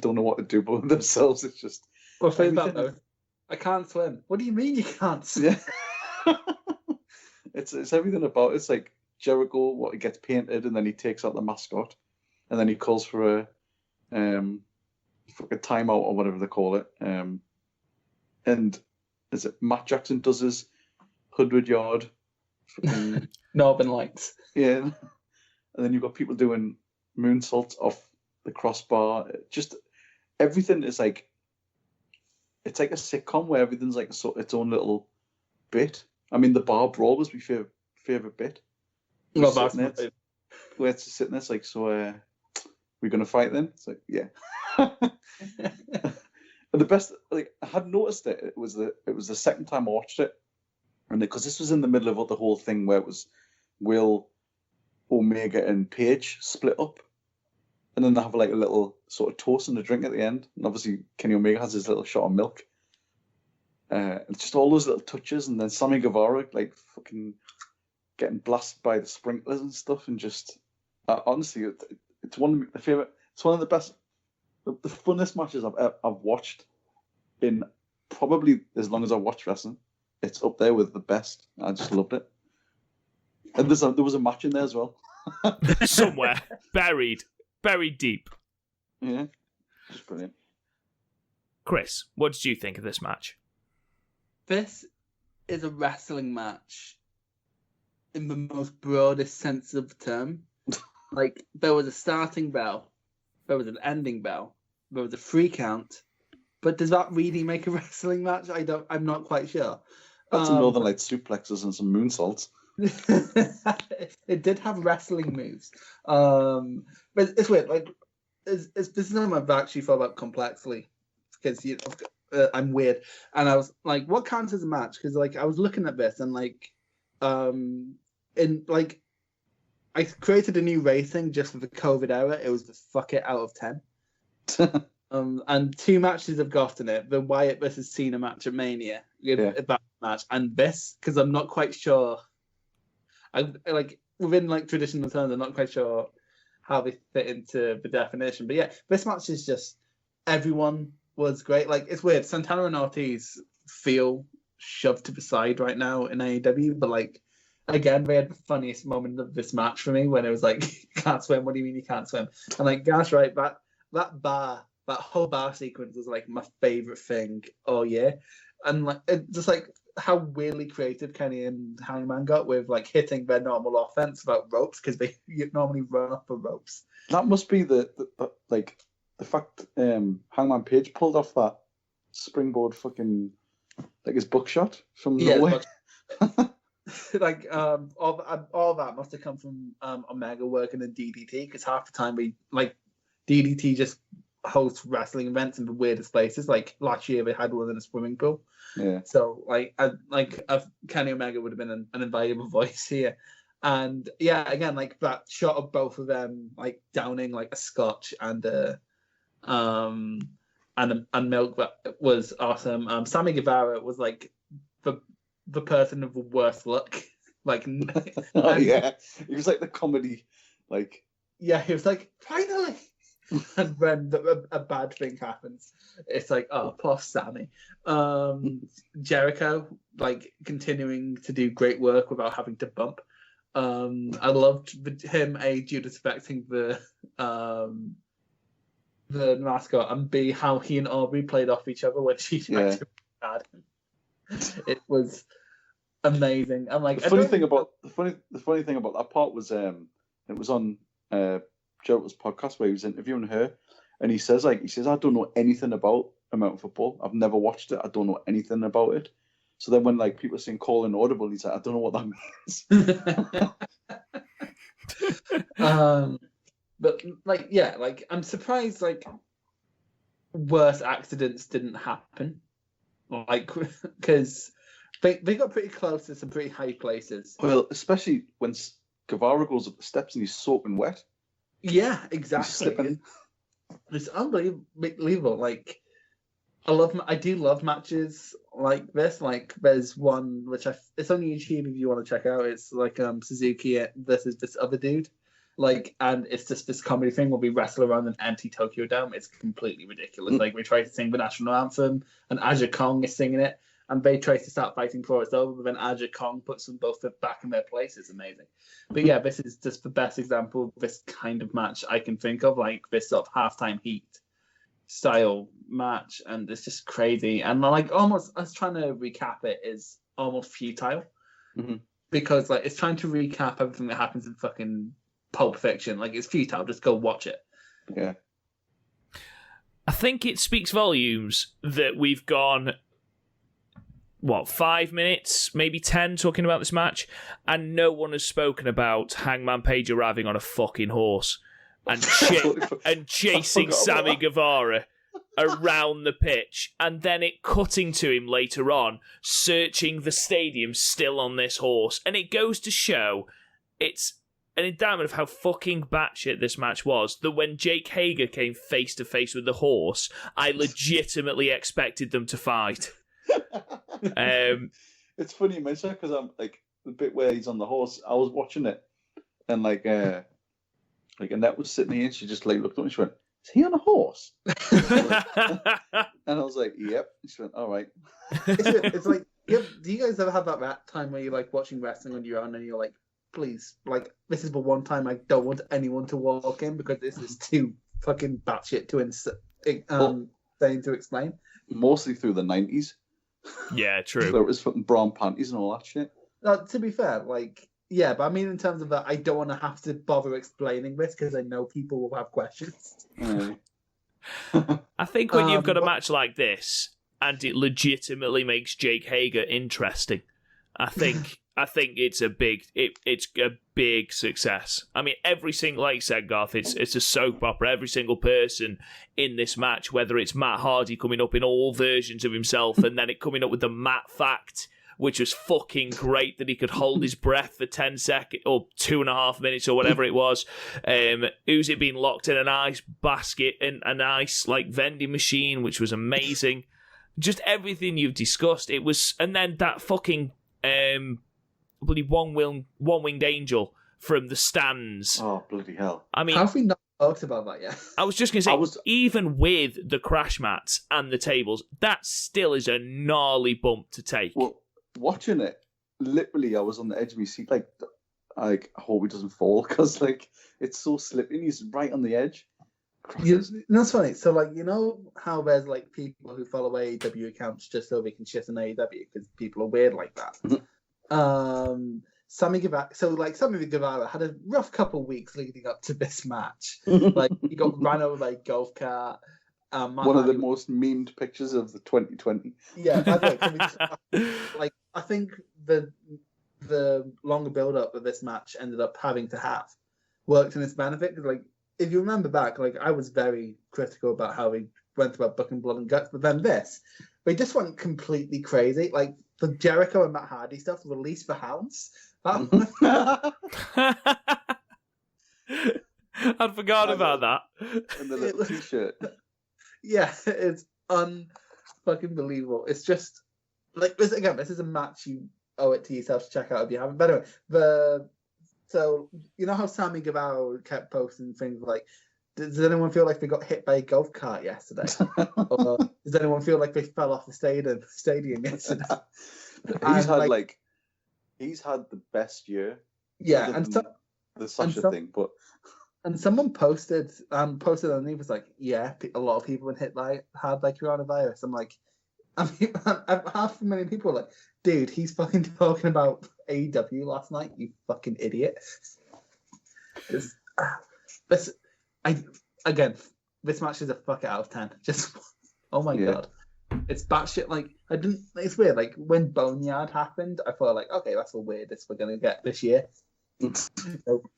don't know what to do with themselves. It's just Well, say that though. I can't swim. What do you mean you can't swim? yeah. It's everything about it's like Jericho. What he gets painted, and then he takes out the mascot, and then he calls for a fucking timeout or whatever they call it. And is it Matt Jackson does his 100-yard fucking Northern Lights. yeah, and then you've got people doing moonsaults off the crossbar. Just everything is like it's like a sitcom where everything's like its own little bit. I mean, the bar brawl was my favorite bit. Well, Sitting there, where it's sitting there, it's like, so we're gonna fight then? It's like, yeah. And the best, like, I had noticed it was the second time I watched it, and because this was in the middle of the whole thing where it was Will, Omega, and Paige split up, and then they have like a little sort of toast and a drink at the end, and obviously Kenny Omega has his little shot of milk. It's just all those little touches, and then Sammy Guevara like fucking getting blasted by the sprinklers and stuff, and just honestly, it's one of my favorite. It's one of the best, the funnest matches I've watched in probably as long as I've watched wrestling. It's up there with the best. I just loved it. And there was a match in there as well. Somewhere buried deep. Yeah, just brilliant. Chris, what did you think of this match? This is a wrestling match in the most broadest sense of the term. Like, there was a starting bell, there was an ending bell, there was a 3 count, but does that really make a wrestling match? I'm not quite sure. That's some Northern Light suplexes and some moonsaults. It did have wrestling moves. But it's weird, like, this is something I've actually thought about complexly, because I'm weird, and I was like, what counts as a match? Because like I was looking at this, and like I created a new rating just for the COVID era. It was the fuck it out of 10. And 2 matches have gotten it: the Wyatt versus Cena match at Mania, that match, and this, because I'm not quite sure. I like within like traditional terms, I'm not quite sure how they fit into the definition. But yeah, this match is just everyone was great. Like, it's weird. Santana and Ortiz feel shoved to the side right now in AEW, but like, again, they had the funniest moment of this match for me when it was like, can't swim. What do you mean you can't swim? And like, gosh, right, that whole bar sequence was like my favorite thing all year. And like, it just like how weirdly creative Kenny and Hangman got with like hitting their normal offense without ropes, because they normally run up the ropes. That must be the fact Hangman Page pulled off that springboard fucking like his buckshot from nowhere. Like all that must have come from Omega working in DDT, because half the time we like DDT just hosts wrestling events in the weirdest places. Like last year they had one in a swimming pool. Yeah. So Kenny Omega would have been an invaluable voice here. And yeah, again, like that shot of both of them like downing like a scotch and milk, that was awesome. Sammy Guevara was like the person of the worst luck. Like, oh yeah, he was like the comedy, like, yeah, he was like, finally. And when a bad thing happens, it's like, oh, poor Sammy. Jericho, like, continuing to do great work without having to bump. I loved him, A, due to respecting the mascot, and B, how he and Aubrey played off each other when she tried to add him. It was amazing. I'm like, the funny thing about that part was it was on Jericho's podcast where he was interviewing her, and he says I don't know anything about American football. I've never watched it. I don't know anything about it. So then when like people are saying call inaudible, he's like, I don't know what that means. But like, yeah, like I'm surprised like worse accidents didn't happen. Like, because they got pretty close to some pretty high places. Well, especially when Guevara goes up the steps and he's soaking wet. Yeah, exactly. He's slipping. It's unbelievable. Like, I do love matches like this. Like, there's one which it's on YouTube if you want to check out. It's like Suzuki versus this other dude. Like, and it's just this comedy thing where we wrestle around an empty Tokyo Dome. It's completely ridiculous. Like, we try to sing the national anthem, and Aja Kong is singing it, and they try to start fighting before it's over, but then Aja Kong puts them both back in their place. It's amazing. But yeah, this is just the best example of this kind of match I can think of, like this sort of halftime heat style match, and it's just crazy. And like almost us trying to recap it is almost futile because like it's trying to recap everything that happens in fucking Pulp Fiction. Like, it's futile. Just go watch it. Yeah. I think it speaks volumes that we've gone, 5 minutes, maybe 10, talking about this match, and no one has spoken about Hangman Page arriving on a fucking horse and chasing Sammy Guevara around the pitch, and then it cutting to him later on, searching the stadium still on this horse. And it goes to show it's an indictment of how fucking batshit this match was, that when Jake Hager came face to face with the horse, I legitimately expected them to fight. It's funny you mention that, because I'm like, the bit where he's on the horse, I was watching it, and like Annette was sitting here, and she just like looked up and she went, "Is he on a horse?" And I was like, "Yep." And she went, "All right." It's like, do you guys ever have that time where you're like watching wrestling on your own and you're like, please, like, this is the one time I don't want anyone to walk in because this is too fucking batshit to to explain. Mostly through the 90s. Yeah, true. There was fucking brown panties and all that shit. To be fair, like, yeah, but I mean in terms of that, I don't want to have to bother explaining this because I know people will have questions. I think when you've got a match like this and it legitimately makes Jake Hager interesting, I think it's a big success. I mean, every single, like you said, Garth, it's a soap opera. Every single person in this match, whether it's Matt Hardy coming up in all versions of himself, and then it coming up with the Matt fact, which was fucking great, that he could hold his breath for 10 seconds or 2.5 minutes or whatever it was. Uzi being locked in an ice basket and an ice like vending machine, which was amazing. Just everything you've discussed. It was, and then that fucking bloody one-winged angel from the stands. Oh, bloody hell. I mean, how have we not talked about that yet? I was just going to say, even with the crash mats and the tables, that still is a gnarly bump to take. Well, watching it, literally, I was on the edge of my seat, like I hope he doesn't fall, because like it's so slippy. He's right on the edge. That's funny. So, like, you know how there's like people who follow AEW accounts just so they can shit on AEW because people are weird like that. Sammy Guevara had a rough couple of weeks leading up to this match. Like, he got ran over by a golf cart. One of the most memed pictures of the 2020. Yeah, like I think the longer build up of this match ended up having to have worked in its benefit. Like, if you remember back, like, I was very critical about how he went about booking Blood and Guts, but then they just went completely crazy. Like, the Jericho and Matt Hardy stuff, Release the Hounds. I'd forgot about that. And the little t-shirt. Yeah, it's unfucking believable. It's just, like, this is a match you owe it to yourself to check out if you haven't. But anyway, so, you know how Sammy Guevara kept posting things like, does anyone feel like they got hit by a golf cart yesterday? Or does anyone feel like they fell off the stadium yesterday? He's had the best year. Yeah, and there's such a thing, but. And someone posted and he was like, yeah, a lot of people have been hit hard by coronavirus. I'm like, I mean, half a million people are like, dude, he's fucking talking about AEW last night, you fucking idiot. This match is a fuck out of 10. Just, oh my god. It's batshit, like, it's weird, like, when Boneyard happened, I thought, like, okay, that's the weirdest we're gonna get this year. Nope.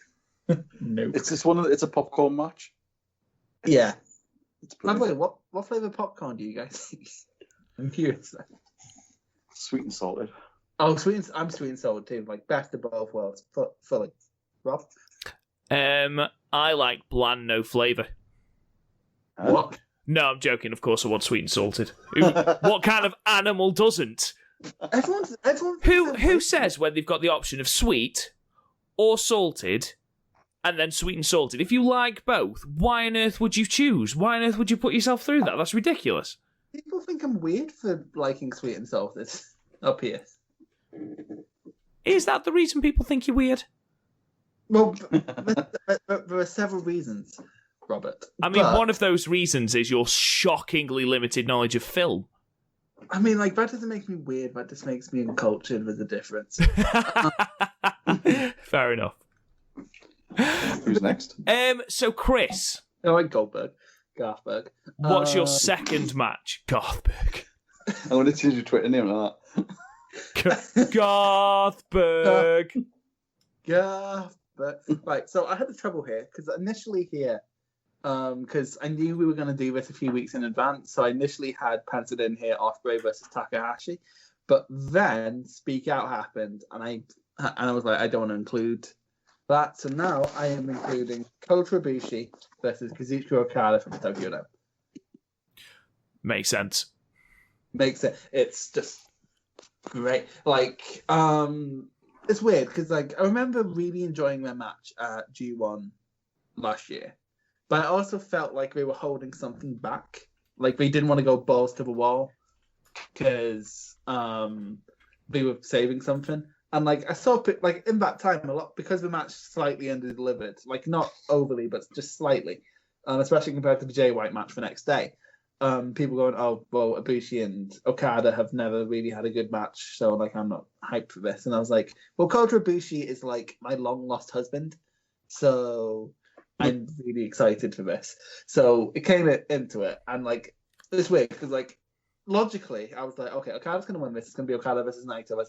It's just it's a popcorn match. Yeah. By the way, what flavour popcorn do you guys think? I'm curious. Sweet and salted. Oh, I'm sweet and salted too. Like, best of both worlds. Fully. Rob? I like bland, no flavour. What? No, I'm joking. Of course I want sweet and salted. What kind of animal doesn't? Everyone's Who says when they've got the option of sweet or salted and then sweet and salted? If you like both, why on earth would you choose? Why on earth would you put yourself through that? That's ridiculous. People think I'm weird for liking sweet and salted up here. Is that the reason people think you're weird? Well, there are several reasons, Robert. I mean, one of those reasons is your shockingly limited knowledge of film. I mean, like, that doesn't make me weird, that just makes me uncultured. There's a difference. Fair enough. Who's next? So Chris. I like Goldberg. Garthberg. What's your second match? Garthberg. I'm going to change your Twitter name like that. Garthberg. Garthberg. Right, so I had the trouble here, because initially here, because I knew we were going to do this a few weeks in advance, so I initially had penciled in here Ospreay versus Takahashi, but then Speak Out happened, and I was like, I don't want to include that, so now I am including Kota Ibushi versus Kazuchika Okada from Tokyo Dome. Makes sense. It's just great. Like, it's weird because, like, I remember really enjoying their match at G1 last year, but I also felt like they were holding something back. Like, they didn't want to go balls to the wall because they were saving something. And, like, I saw, like, in that time a lot, because the match slightly under-delivered, like, not overly, but just slightly, especially compared to the Jay White match the next day. People going, oh, well, Ibushi and Okada have never really had a good match, so, like, I'm not hyped for this. And I was like, well, Kota Ibushi is, like, my long-lost husband, so I'm really excited for this. So it came into it, and, like, it's weird, because, like, logically, I was like, okay, Okada's going to win this. It's going to be Okada versus Naito.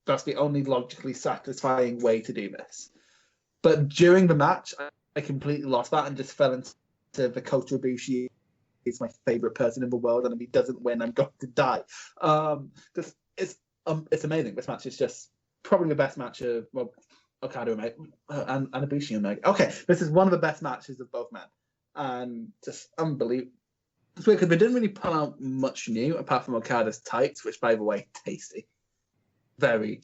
That's the only logically satisfying way to do this. But during the match, I completely lost that and just fell into the Kota Ibushi. He's my favorite person in the world, and if he doesn't win, I'm going to die. It's amazing. This match is just probably the best match of Okada and Ibushi and Meg. Okay, this is one of the best matches of both men, and just unbelievable. It's weird because they didn't really pull out much new apart from Okada's tights, which, by the way, tasty, very,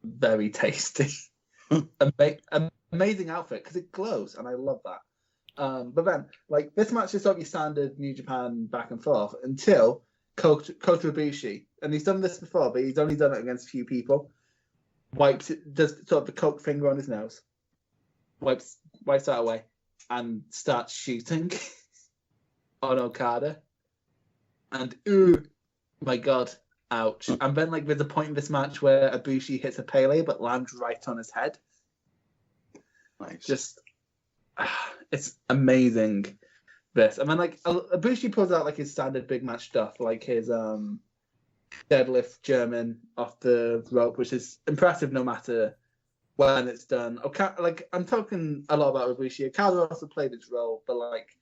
very tasty. Amazing outfit because it glows, and I love that. But then, like, this match is sort of your standard New Japan back and forth until Kota Ibushi, and he's done this before, but he's only done it against a few people. Does sort of the coke finger on his nose, wipes that away, and starts shooting on Okada. And my god, ouch! And then, like, there's a point in this match where Ibushi hits a Pele but lands right on his head. Nice. Just. It's amazing, this. And then, like, Ibushi pulls out, like, his standard big match stuff, like his deadlift German off the rope, which is impressive no matter when it's done. Like, I'm talking a lot about Ibushi. Okada also played its role, but, like,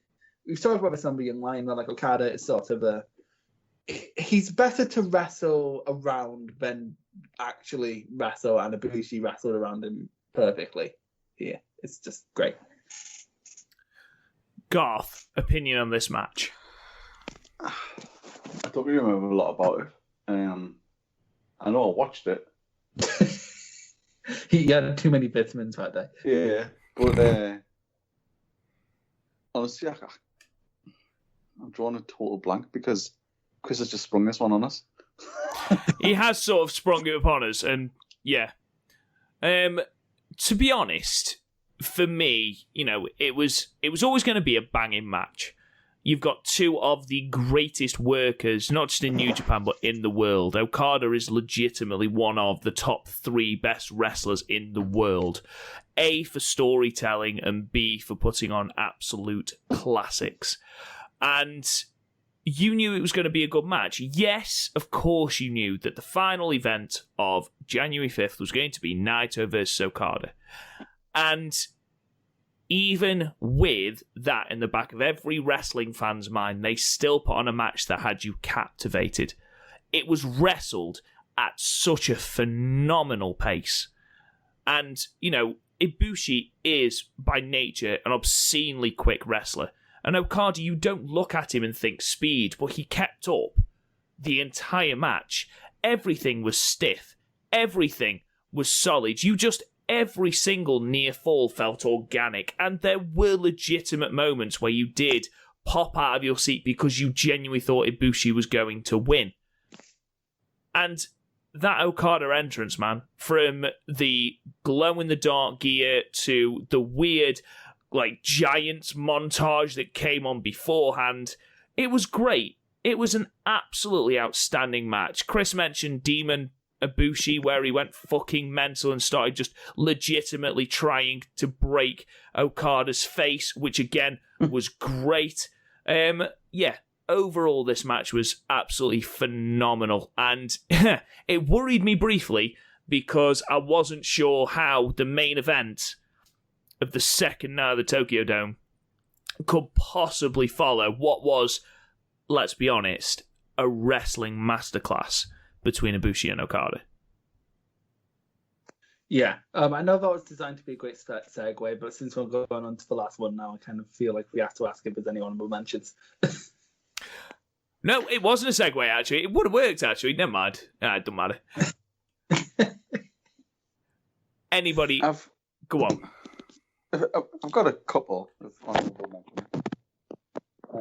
we've talked about this on the Young Lion, where, like, Okada is sort of he's better to wrestle around than actually wrestle, and Ibushi wrestled around him perfectly here. It's just great. Garth, opinion on this match? I don't really remember a lot about it. I know I watched it. He had too many vitamins that day. Yeah, but honestly, I'm drawing a total blank because Chris has just sprung this one on us. He has sort of sprung it upon us, and yeah. To be honest, for me, you know, it was always going to be a banging match. you've got two of the greatest workers, not just in New Japan, but in the world. Okada is legitimately one of the top 3 best wrestlers in the world. A, for storytelling, and B, for putting on absolute classics. And you knew it was going to be a good match. Yes, of course you knew that the final event of January 5th was going to be Naito versus Okada. And even with that in the back of every wrestling fan's mind, they still put on a match that had you captivated. It was wrestled at such a phenomenal pace. And, you know, Ibushi is, by nature, an obscenely quick wrestler. And Okada, you don't look at him and think speed, but he kept up the entire match. Everything was stiff. Everything was solid. Every single near fall felt organic, and there were legitimate moments where you did pop out of your seat because you genuinely thought Ibushi was going to win. And that Okada entrance, man, from the glow-in-the-dark gear to the weird, like, Giants montage that came on beforehand, it was great. It was an absolutely outstanding match. Chris mentioned Demon Ibushi, where he went fucking mental and started just legitimately trying to break Okada's face, which again was great. Overall this match was absolutely phenomenal, and it worried me briefly because I wasn't sure how the main event of the second night of the Tokyo Dome could possibly follow what was, let's be honest, a wrestling masterclass between Ibushi and Okada. Yeah, I know that was designed to be a great segue, but since we're going on to the last one now, I kind of feel like we have to ask if there's any honorable mentions. No, it wasn't a segue, actually. It would have worked, actually. Never mind. It doesn't matter. Anybody? Go on. I've got a couple of honorable mentions. I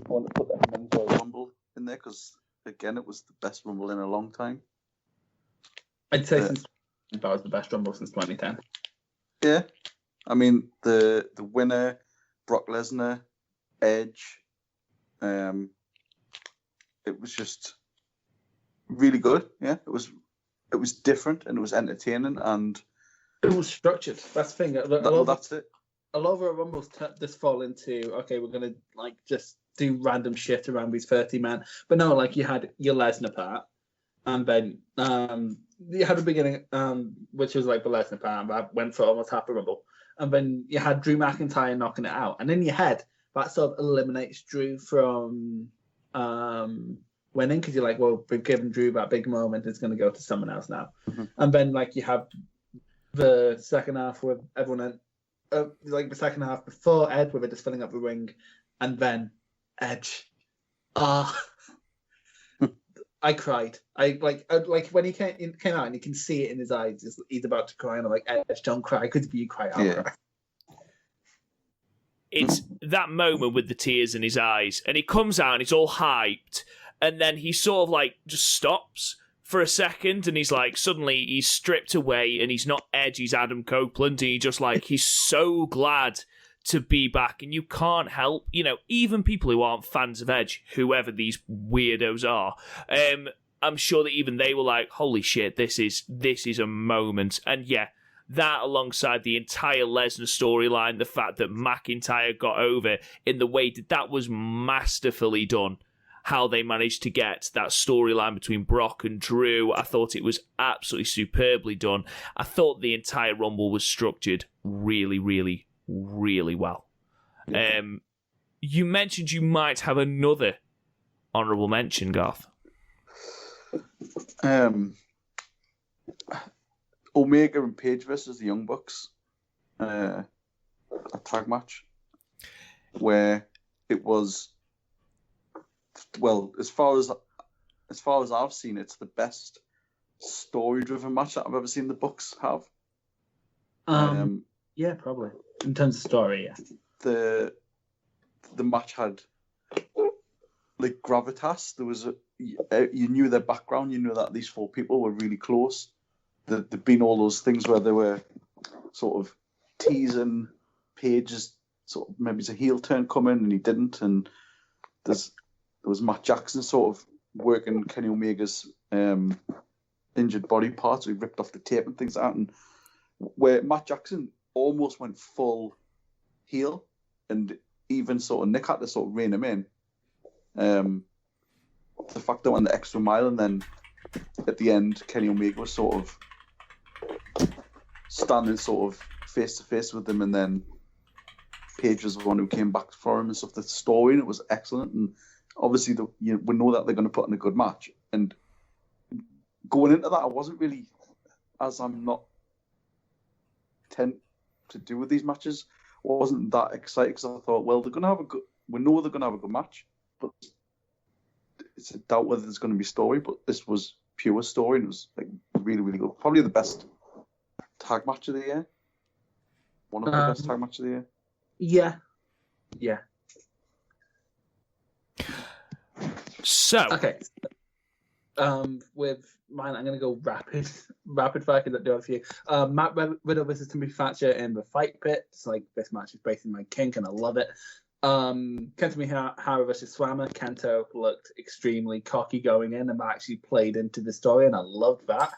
want to put the Men's Rumble in there because, again, it was the best Rumble in a long time. I'd say since that was the best Rumble since 2010. Yeah. I mean, the winner, Brock Lesnar, Edge, it was just really good. Yeah, it was different and it was entertaining and it was structured. That's the thing. That's it. A lot of our Rumbles just fall into, okay, we're going to like just do random shit around these 30 men. But no, like you had your Lesnar part, and then you had the beginning, which was like the Lesnar part, that went for almost half a Rumble. And then you had Drew McIntyre knocking it out. And in your head, that sort of eliminates Drew from winning because you're like, well, we've given Drew that big moment. It's going to go to someone else now. Mm-hmm. And then like you have the second half with everyone, like the second half before Ed, where they're just filling up the ring, and then Edge. I cried. I like when he came out and you can see it in his eyes. He's about to cry, and I'm like, Edge, don't cry. Could you cry? I'll cry. It's that moment with the tears in his eyes, and he comes out and he's all hyped, and then he sort of like just stops for a second, and he's like, suddenly he's stripped away, and he's not Edge, he's Adam Copeland, and he's so glad to be back, and you can't help, even people who aren't fans of Edge, whoever these weirdos are, I'm sure that even they were like, holy shit, this is a moment. And yeah, that alongside the entire Lesnar storyline, the fact that McIntyre got over in the way that was masterfully done, how they managed to get that storyline between Brock and Drew, I thought it was absolutely superbly done. I thought the entire Rumble was structured really, really, really well. Yeah. You mentioned you might have another honourable mention, Garth. Omega and Page versus the Young Bucks, a tag match where it was, well, as far as I've seen, it's the best story-driven match that I've ever seen the Bucks have. Yeah, probably in terms of story. Yeah, the match had like gravitas. There was you knew their background. You knew that these four people were really close. There'd been all those things where they were sort of teasing Page's sort of maybe it's a heel turn coming, and he didn't. And there was Matt Jackson sort of working Kenny Omega's injured body parts. So he ripped off the tape and things like that. And where Matt Jackson almost went full heel, and even sort of Nick had to sort of rein him in. The fact that went the extra mile, and then at the end, Kenny Omega was sort of standing sort of face to face with him, and then Page was the one who came back for him and stuff. The story, and it was excellent, and obviously we know that they're going to put in a good match. And going into that, I wasn't really, as I'm not tend to do with these matches, wasn't that excited, because I thought, well, they're going to have a good. We know they're going to have a good match, but it's a doubt whether there's going to be story. But this was pure story, and it was like really, really good. Probably the best tag match of the year. One of the best tag matches of the year. Yeah. So Okay. With mine, I'm going to go rapid fire, because I do have a few. Matt Riddle versus Timothy Thatcher in the Fight Pit. It's like, this match is based on my kink, and I love it. Kento Miyahara versus Swama. Kento looked extremely cocky going in, and that actually played into the story, and I loved that.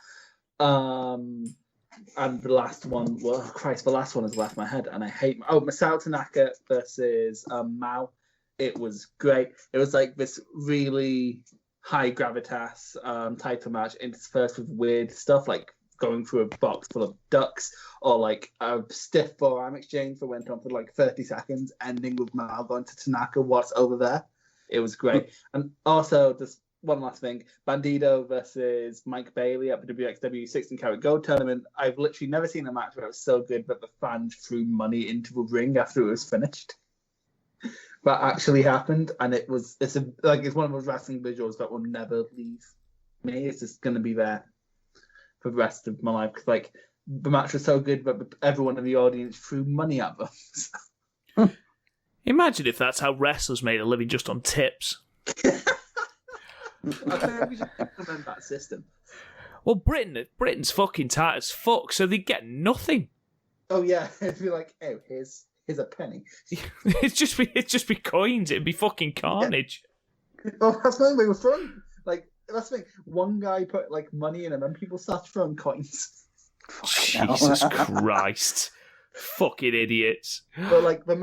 And the last one, the last one has left my head, and I hate. Masato Tanaka versus Mao. It was great. It was like this really high gravitas title match, interspersed with weird stuff like going through a box full of ducks, or like a stiff forearm exchange that went on for like 30 seconds, ending with Mao going to Tanaka, what's over there. It was great. And also, just one last thing, Bandido versus Mike Bailey at the WXW 16 Karat Gold Tournament. I've literally never seen a match where it was so good that the fans threw money into the ring after it was finished. That actually happened, and it's one of those wrestling visuals that will never leave me. It's just going to be there for the rest of my life, because like the match was so good that everyone in the audience threw money at them. imagine if that's how wrestlers made a living, just on tips. I think we should implement that system. Well, Britain's fucking tight as fuck, so they get nothing. Oh yeah, it'd be like, oh, here's a penny. It'd just be coins. It'd be fucking carnage. Oh, that's the way we're throwing. Like, that's the thing. One guy put like money in, and then people start throwing coins. Jesus Christ! Fucking idiots. But like the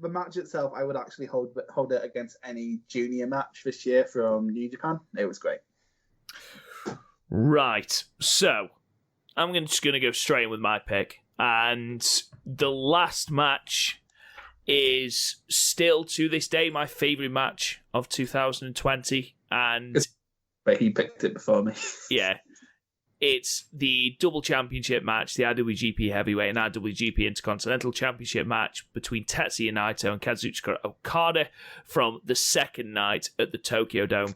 match itself, I would actually hold it against any junior match this year from New Japan. It was great. Right, so I'm just going to go straight in with my pick, and the last match is still to this day my favourite match of 2020, and but he picked it before me. Yeah, it's the double championship match, the IWGP Heavyweight and IWGP Intercontinental Championship match between Tetsuya Naito and Kazuchika Okada from the second night at the Tokyo Dome.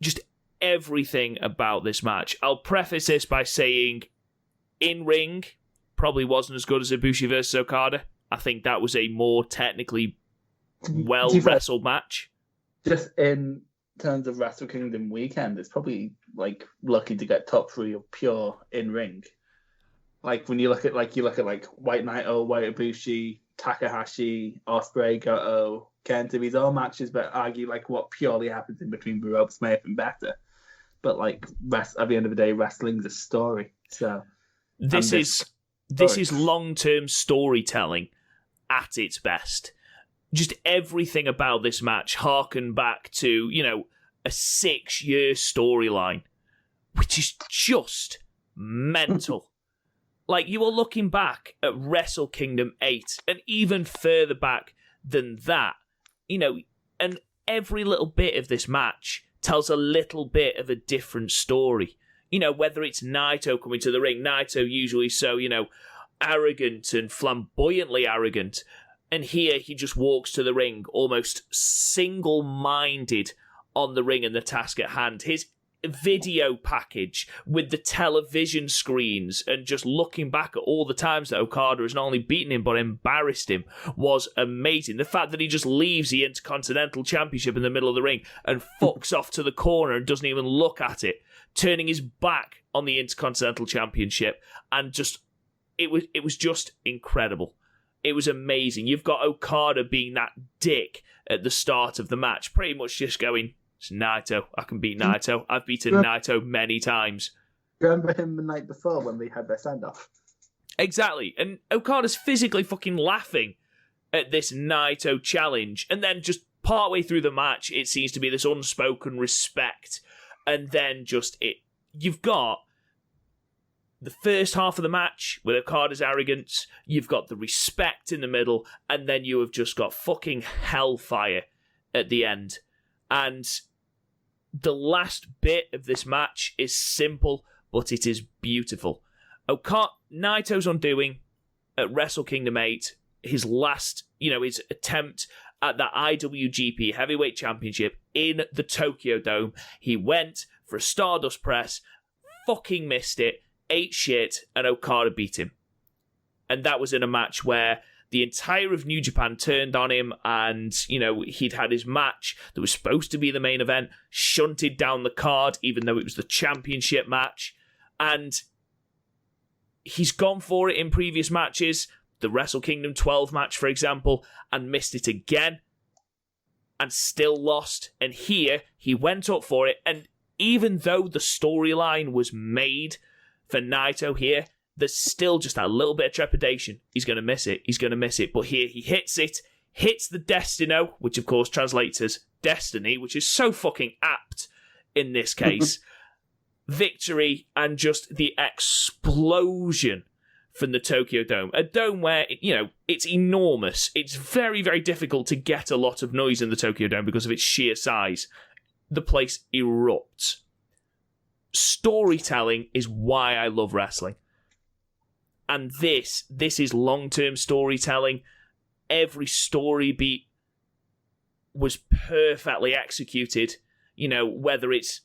Just everything about this match. I'll preface this by saying, in ring, probably wasn't as good as Ibushi versus Okada. I think that was a more technically well-wrestled match. Just in terms of Wrestle Kingdom weekend, it's probably like lucky to get top 3 of pure in ring. Like when you look at White Naito, White Ibushi, Takahashi, Ospreay, Goto, Kenta, these are all matches that argue like what purely happens in between the ropes may have been better. But like at the end of the day, wrestling's a story. So this is long-term storytelling at its best. Just everything about this match harken back to, a 6-year storyline, which is just mental. Like, you are looking back at Wrestle Kingdom 8, and even further back than that, and every little bit of this match tells a little bit of a different story. Whether it's Naito coming to the ring, Naito usually so, arrogant and flamboyantly arrogant, and here he just walks to the ring almost single-minded on the ring and the task at hand. His video package with the television screens and just looking back at all the times that Okada has not only beaten him but embarrassed him was amazing. The fact that he just leaves the Intercontinental Championship in the middle of the ring and fucks off to the corner and doesn't even look at it, turning his back on the Intercontinental Championship, and just it was just incredible. It was amazing. You've got Okada being that dick at the start of the match, pretty much just going, it's Naito. I can beat Naito. I've beaten Naito many times. Remember him the night before when they had their standoff? Exactly. And Okada's physically fucking laughing at this Naito challenge. And then just partway through the match, it seems to be this unspoken respect. And then you've got the first half of the match with Okada's arrogance, you've got the respect in the middle, and then you have just got fucking hellfire at the end. And the last bit of this match is simple, but it is beautiful. Naito's undoing at Wrestle Kingdom 8, his last, his attempt at that IWGP Heavyweight Championship in the Tokyo Dome. He went for a Stardust press, fucking missed it, ate shit, and Okada beat him. And that was in a match where the entire of New Japan turned on him, and, he'd had his match that was supposed to be the main event shunted down the card, even though it was the championship match. And he's gone for it in previous matches, the Wrestle Kingdom 12 match, for example, and missed it again, and still lost. And here, he went up for it, and even though the storyline was made for Naito here, there's still just that little bit of trepidation. He's going to miss it. But here he hits it, hits the Destino, which of course translates as destiny, which is so fucking apt in this case. Victory, and just the explosion from the Tokyo Dome. A dome where, it's enormous. It's very, very difficult to get a lot of noise in the Tokyo Dome because of its sheer size. The place erupts. Storytelling is why I love wrestling. And this is long-term storytelling. Every story beat was perfectly executed. Whether it's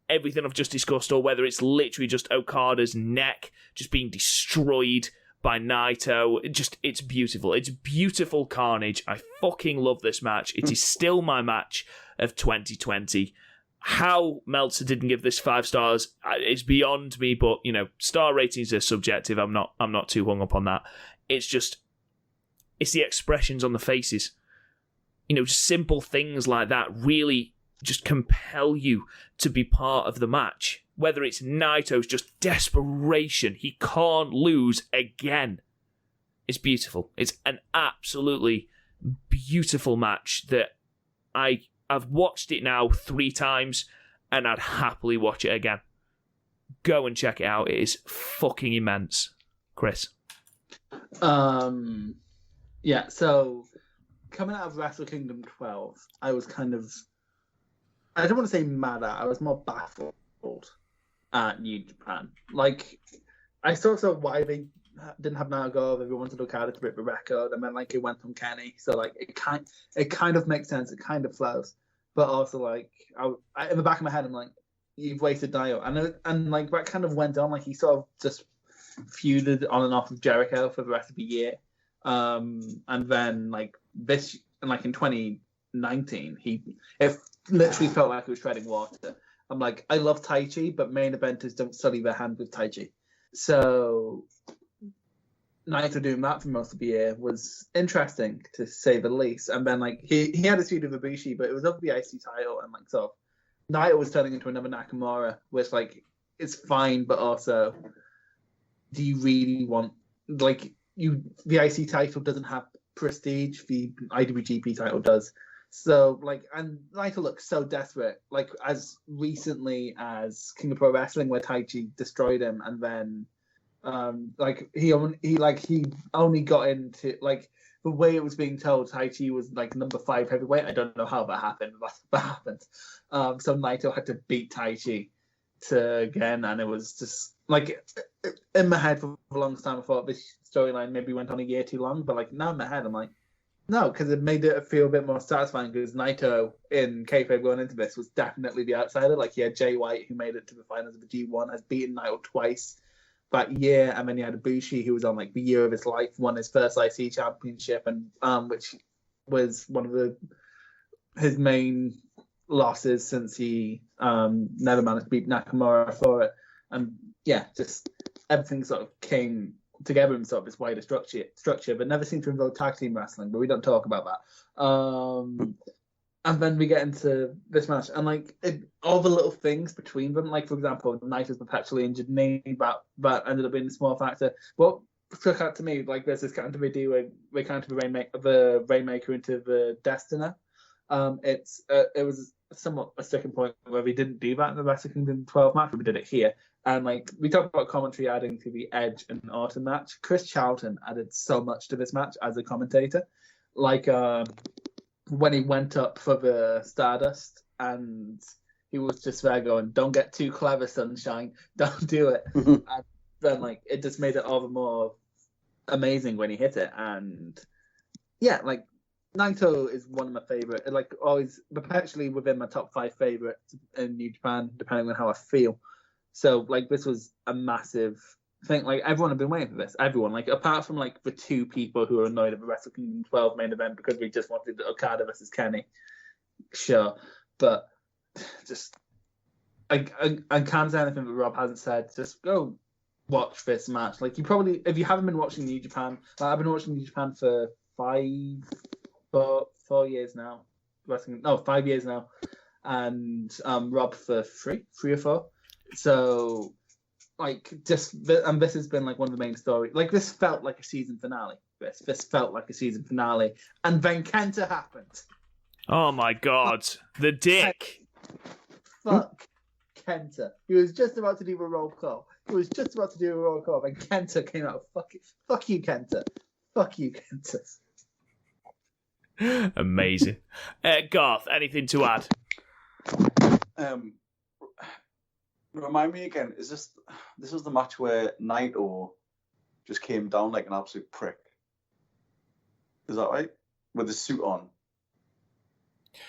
everything I've just discussed or whether it's literally just Okada's neck just being destroyed by Naito. It's beautiful. It's beautiful carnage. I fucking love this match. It is still my match of 2020. How Meltzer didn't give this 5 stars is beyond me, but star ratings are subjective. I'm not too hung up on that. It's the expressions on the faces. Just simple things like that really just compel you to be part of the match. Whether it's Naito's just desperation, he can't lose again. It's beautiful. It's an absolutely beautiful match that I've watched it now 3 times, and I'd happily watch it again. Go and check it out. It is fucking immense. Chris? Yeah, so coming out of Wrestle Kingdom 12, I was kind of, I don't want to say mad at, I was more baffled at New Japan. I saw why they didn't have Naito. Everyone wanted Okada to break the record, and then it went on Kenny. So it kind of makes sense. It kind of flows, but also I in the back of my head, I'm like, you've wasted Dio, and that kind of went on. He sort of just feuded on and off with Jericho for the rest of the year, and then this, and in 2019, it literally felt like he was treading water. I'm like, I love Tai Chi, but main eventers don't sully their hand with Tai Chi. So Naito doing that for most of the year was interesting, to say the least. And then he had a feud with Ibushi, but it was over the IC title, and so Naito was turning into another Nakamura, which is fine, but also, do you really want the IC title doesn't have prestige, the IWGP title does. So and Naito looks so desperate, as recently as King of Pro Wrestling, where Tai Chi destroyed him, and then he only got into the way it was being told, Tai Chi was number 5 heavyweight. I don't know how that happened, but that happened. So Naito had to beat Tai Chi again, and it was just in my head for the longest time I thought this storyline maybe went on a year too long, but now in my head I'm like, no, because it made it feel a bit more satisfying, because Naito in kayfabe going into this was definitely the outsider. He had Jay White, who made it to the finals of the G1, has beaten Naito twice that year, and then you had Ibushi, who was on the year of his life, won his first IC championship, and which was one of his main losses since he never managed to beat Nakamura for it. And yeah, just everything sort of came together in sort of this wider structure, but never seem to involve tag team wrestling. But we don't talk about that. And then we get into this match, and like all the little things between them, like for example, Naito's perpetually injured knee, that ended up being a small factor. What struck out to me, like there's this kind of video where they counted the Rainmaker into the Destiner. It was somewhat a sticking point where we didn't do that in the Wrestle Kingdom 12 match, but we did it here. And like we talked about commentary adding to the Edge and Orton match, Chris Charlton added so much to this match as a commentator. Like when he went up for the Stardust and he was just there going, "Don't get too clever, sunshine. Don't do it." And then like it just made it all the more amazing when he hit it. And yeah, like Naito is one of my favorite, like always perpetually within my top 5 favorites in New Japan, depending on how I feel. So like this was a massive thing. Like everyone had been waiting for this. Everyone, like apart from like the 2 people who were annoyed at the Wrestle Kingdom 12 main event because we just wanted Okada versus Kenny. Sure, but just I can't say anything that Rob hasn't said. Just go watch this match. Like you probably, if you haven't been watching New Japan, like I've been watching New Japan for 4 years now. 5 years now, and Rob for three or 4. So, like, this has been like one of the main stories. Like, this felt like a season finale. This felt like a season finale, and then Kenta happened. Oh my God, the dick! Fuck Kenta. He was just about to do a roll call. And Kenta came out. Fuck you, Kenta. Fuck you, Kenta. Amazing. Garth, anything to add? Remind me again, this was the match where Naito just came down like an absolute prick? Is that right? With his suit on?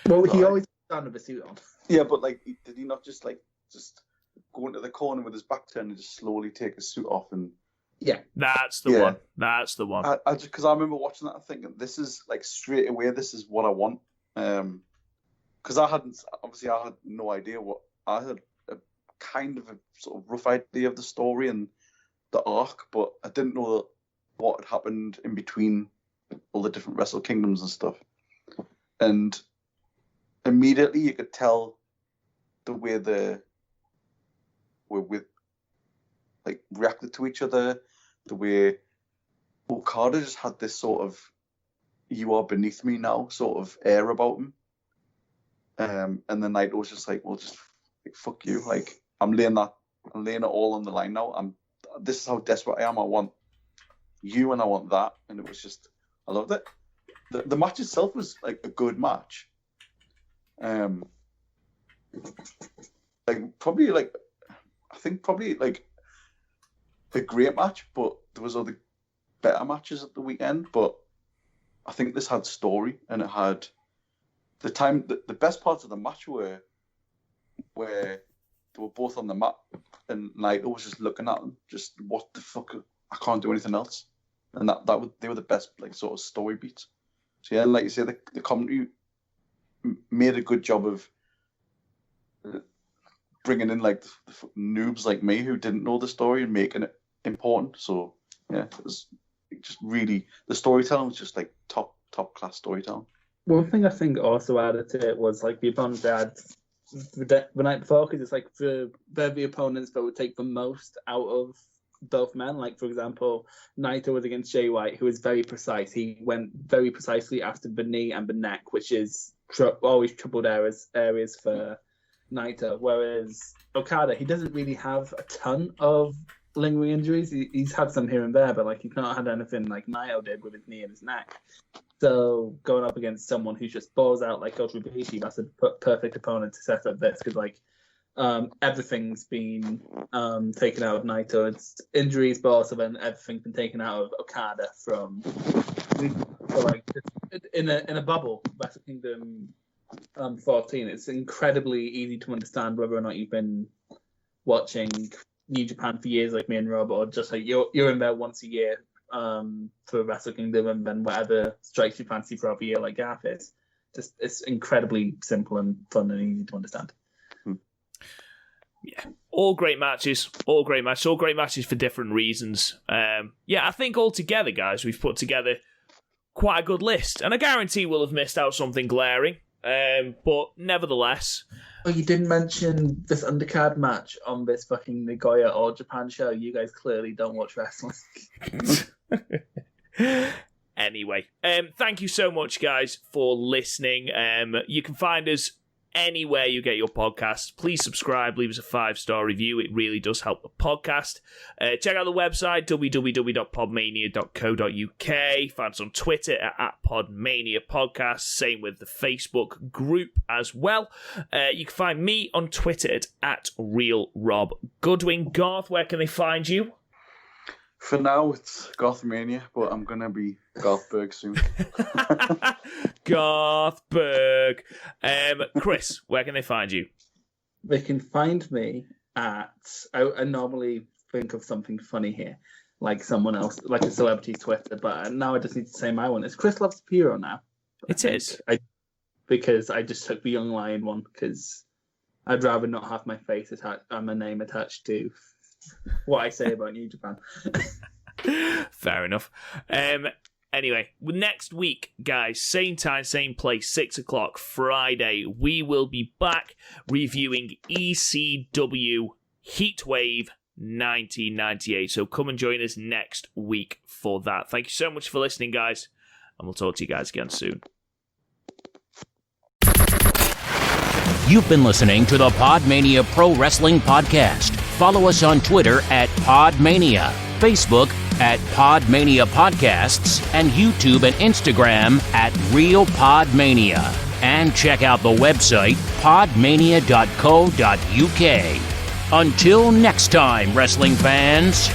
Well, he always comes down with a suit on. Yeah, but like, did he not just go into the corner with his back turned and just slowly take his suit off? And yeah, that's the one. That's the one. I just, because I remember watching that and thinking, this is like straight away, this is what I want. Because I had no idea what I had. Kind of a sort of rough idea of the story and the arc, but I didn't know what had happened in between all the different Wrestle Kingdoms and stuff. And immediately you could tell the way they were like reacted to each other, the way Okada just had this sort of "you are beneath me now" sort of air about him. And then Naito was just like, "Well, just like, fuck you, like." I'm laying it all on the line now. This is how desperate I am. I want you and I want that. And it was just, I loved it. The match itself was like a good match. Probably a great match, but there was other better matches at the weekend. But I think this had story, and it had the best parts of the match were where they were both on the mat, and Naito was just looking at them, just what the fuck? I can't do anything else, and they were the best like sort of story beats. So yeah, like you say, the commentary made a good job of bringing in like the noobs like me who didn't know the story and making it important. So yeah, it was just really, the storytelling was just like top class storytelling. One thing I think also added to it was like the opponents had the night before, because it's like they're the opponents that would take the most out of both men. Like, for example, Naito was against Jay White, who was very precise. He went very precisely after the knee and the neck, which is always troubled areas for Naito. Whereas Okada, he doesn't really have a ton of lingering injuries. He's had some here and there, but like he's not had anything like Naito did with his knee and his neck. So going up against someone who just balls out like Kota Ibushi, that's a perfect opponent to set up this, because like everything's been taken out of Naito. It's injuries, but also then everything's been taken out of Okada from like in a bubble. Wrestle Kingdom 14. It's incredibly easy to understand whether or not you've been watching New Japan for years, like me and Rob, or just like you're in there once a year. For Wrestle Kingdom, and then whatever strikes your fancy for a year, like Garth is. Just, it's incredibly simple and fun and easy to understand. Yeah. All great matches. All great matches for different reasons. I think altogether, guys, we've put together quite a good list. And I guarantee we'll have missed out something glaring. But nevertheless... Oh, you didn't mention this undercard match on this fucking Nagoya All Japan show. You guys clearly don't watch wrestling. Anyway, thank you so much, guys, for listening. You can find us anywhere you get your podcasts. Please subscribe, leave us a 5-star review. It really does help the podcast. Check out the website, www.podmania.co.uk. Find us on Twitter at PodMania Podcast. Same with the Facebook group as well. You can find me on Twitter at RealRobGoodwin. Garth, where can they find you? For now, it's GarthMania, but I'm going to be Garthberg soon. Garthberg. Chris, where can they find you? They can find me at... I normally think of something funny here, like someone else, like a celebrity Twitter, but now I just need to say my one. It's Chris Loves Puro now. It is. Because I just took the Young Lion one, because I'd rather not have my face attached and my name attached to what I say about New Japan. Fair enough. Anyway, next week, guys, same time, same place, 6 o'clock, Friday, we will be back reviewing ECW Heatwave 1998. So come and join us next week for that. Thank you so much for listening, guys, and we'll talk to you guys again soon. You've been listening to the PodMania Pro Wrestling Podcast. Follow us on Twitter at PodMania, Facebook at PodMania Podcasts, and YouTube and Instagram at Real PodMania. And check out the website, podmania.co.uk. Until next time, wrestling fans.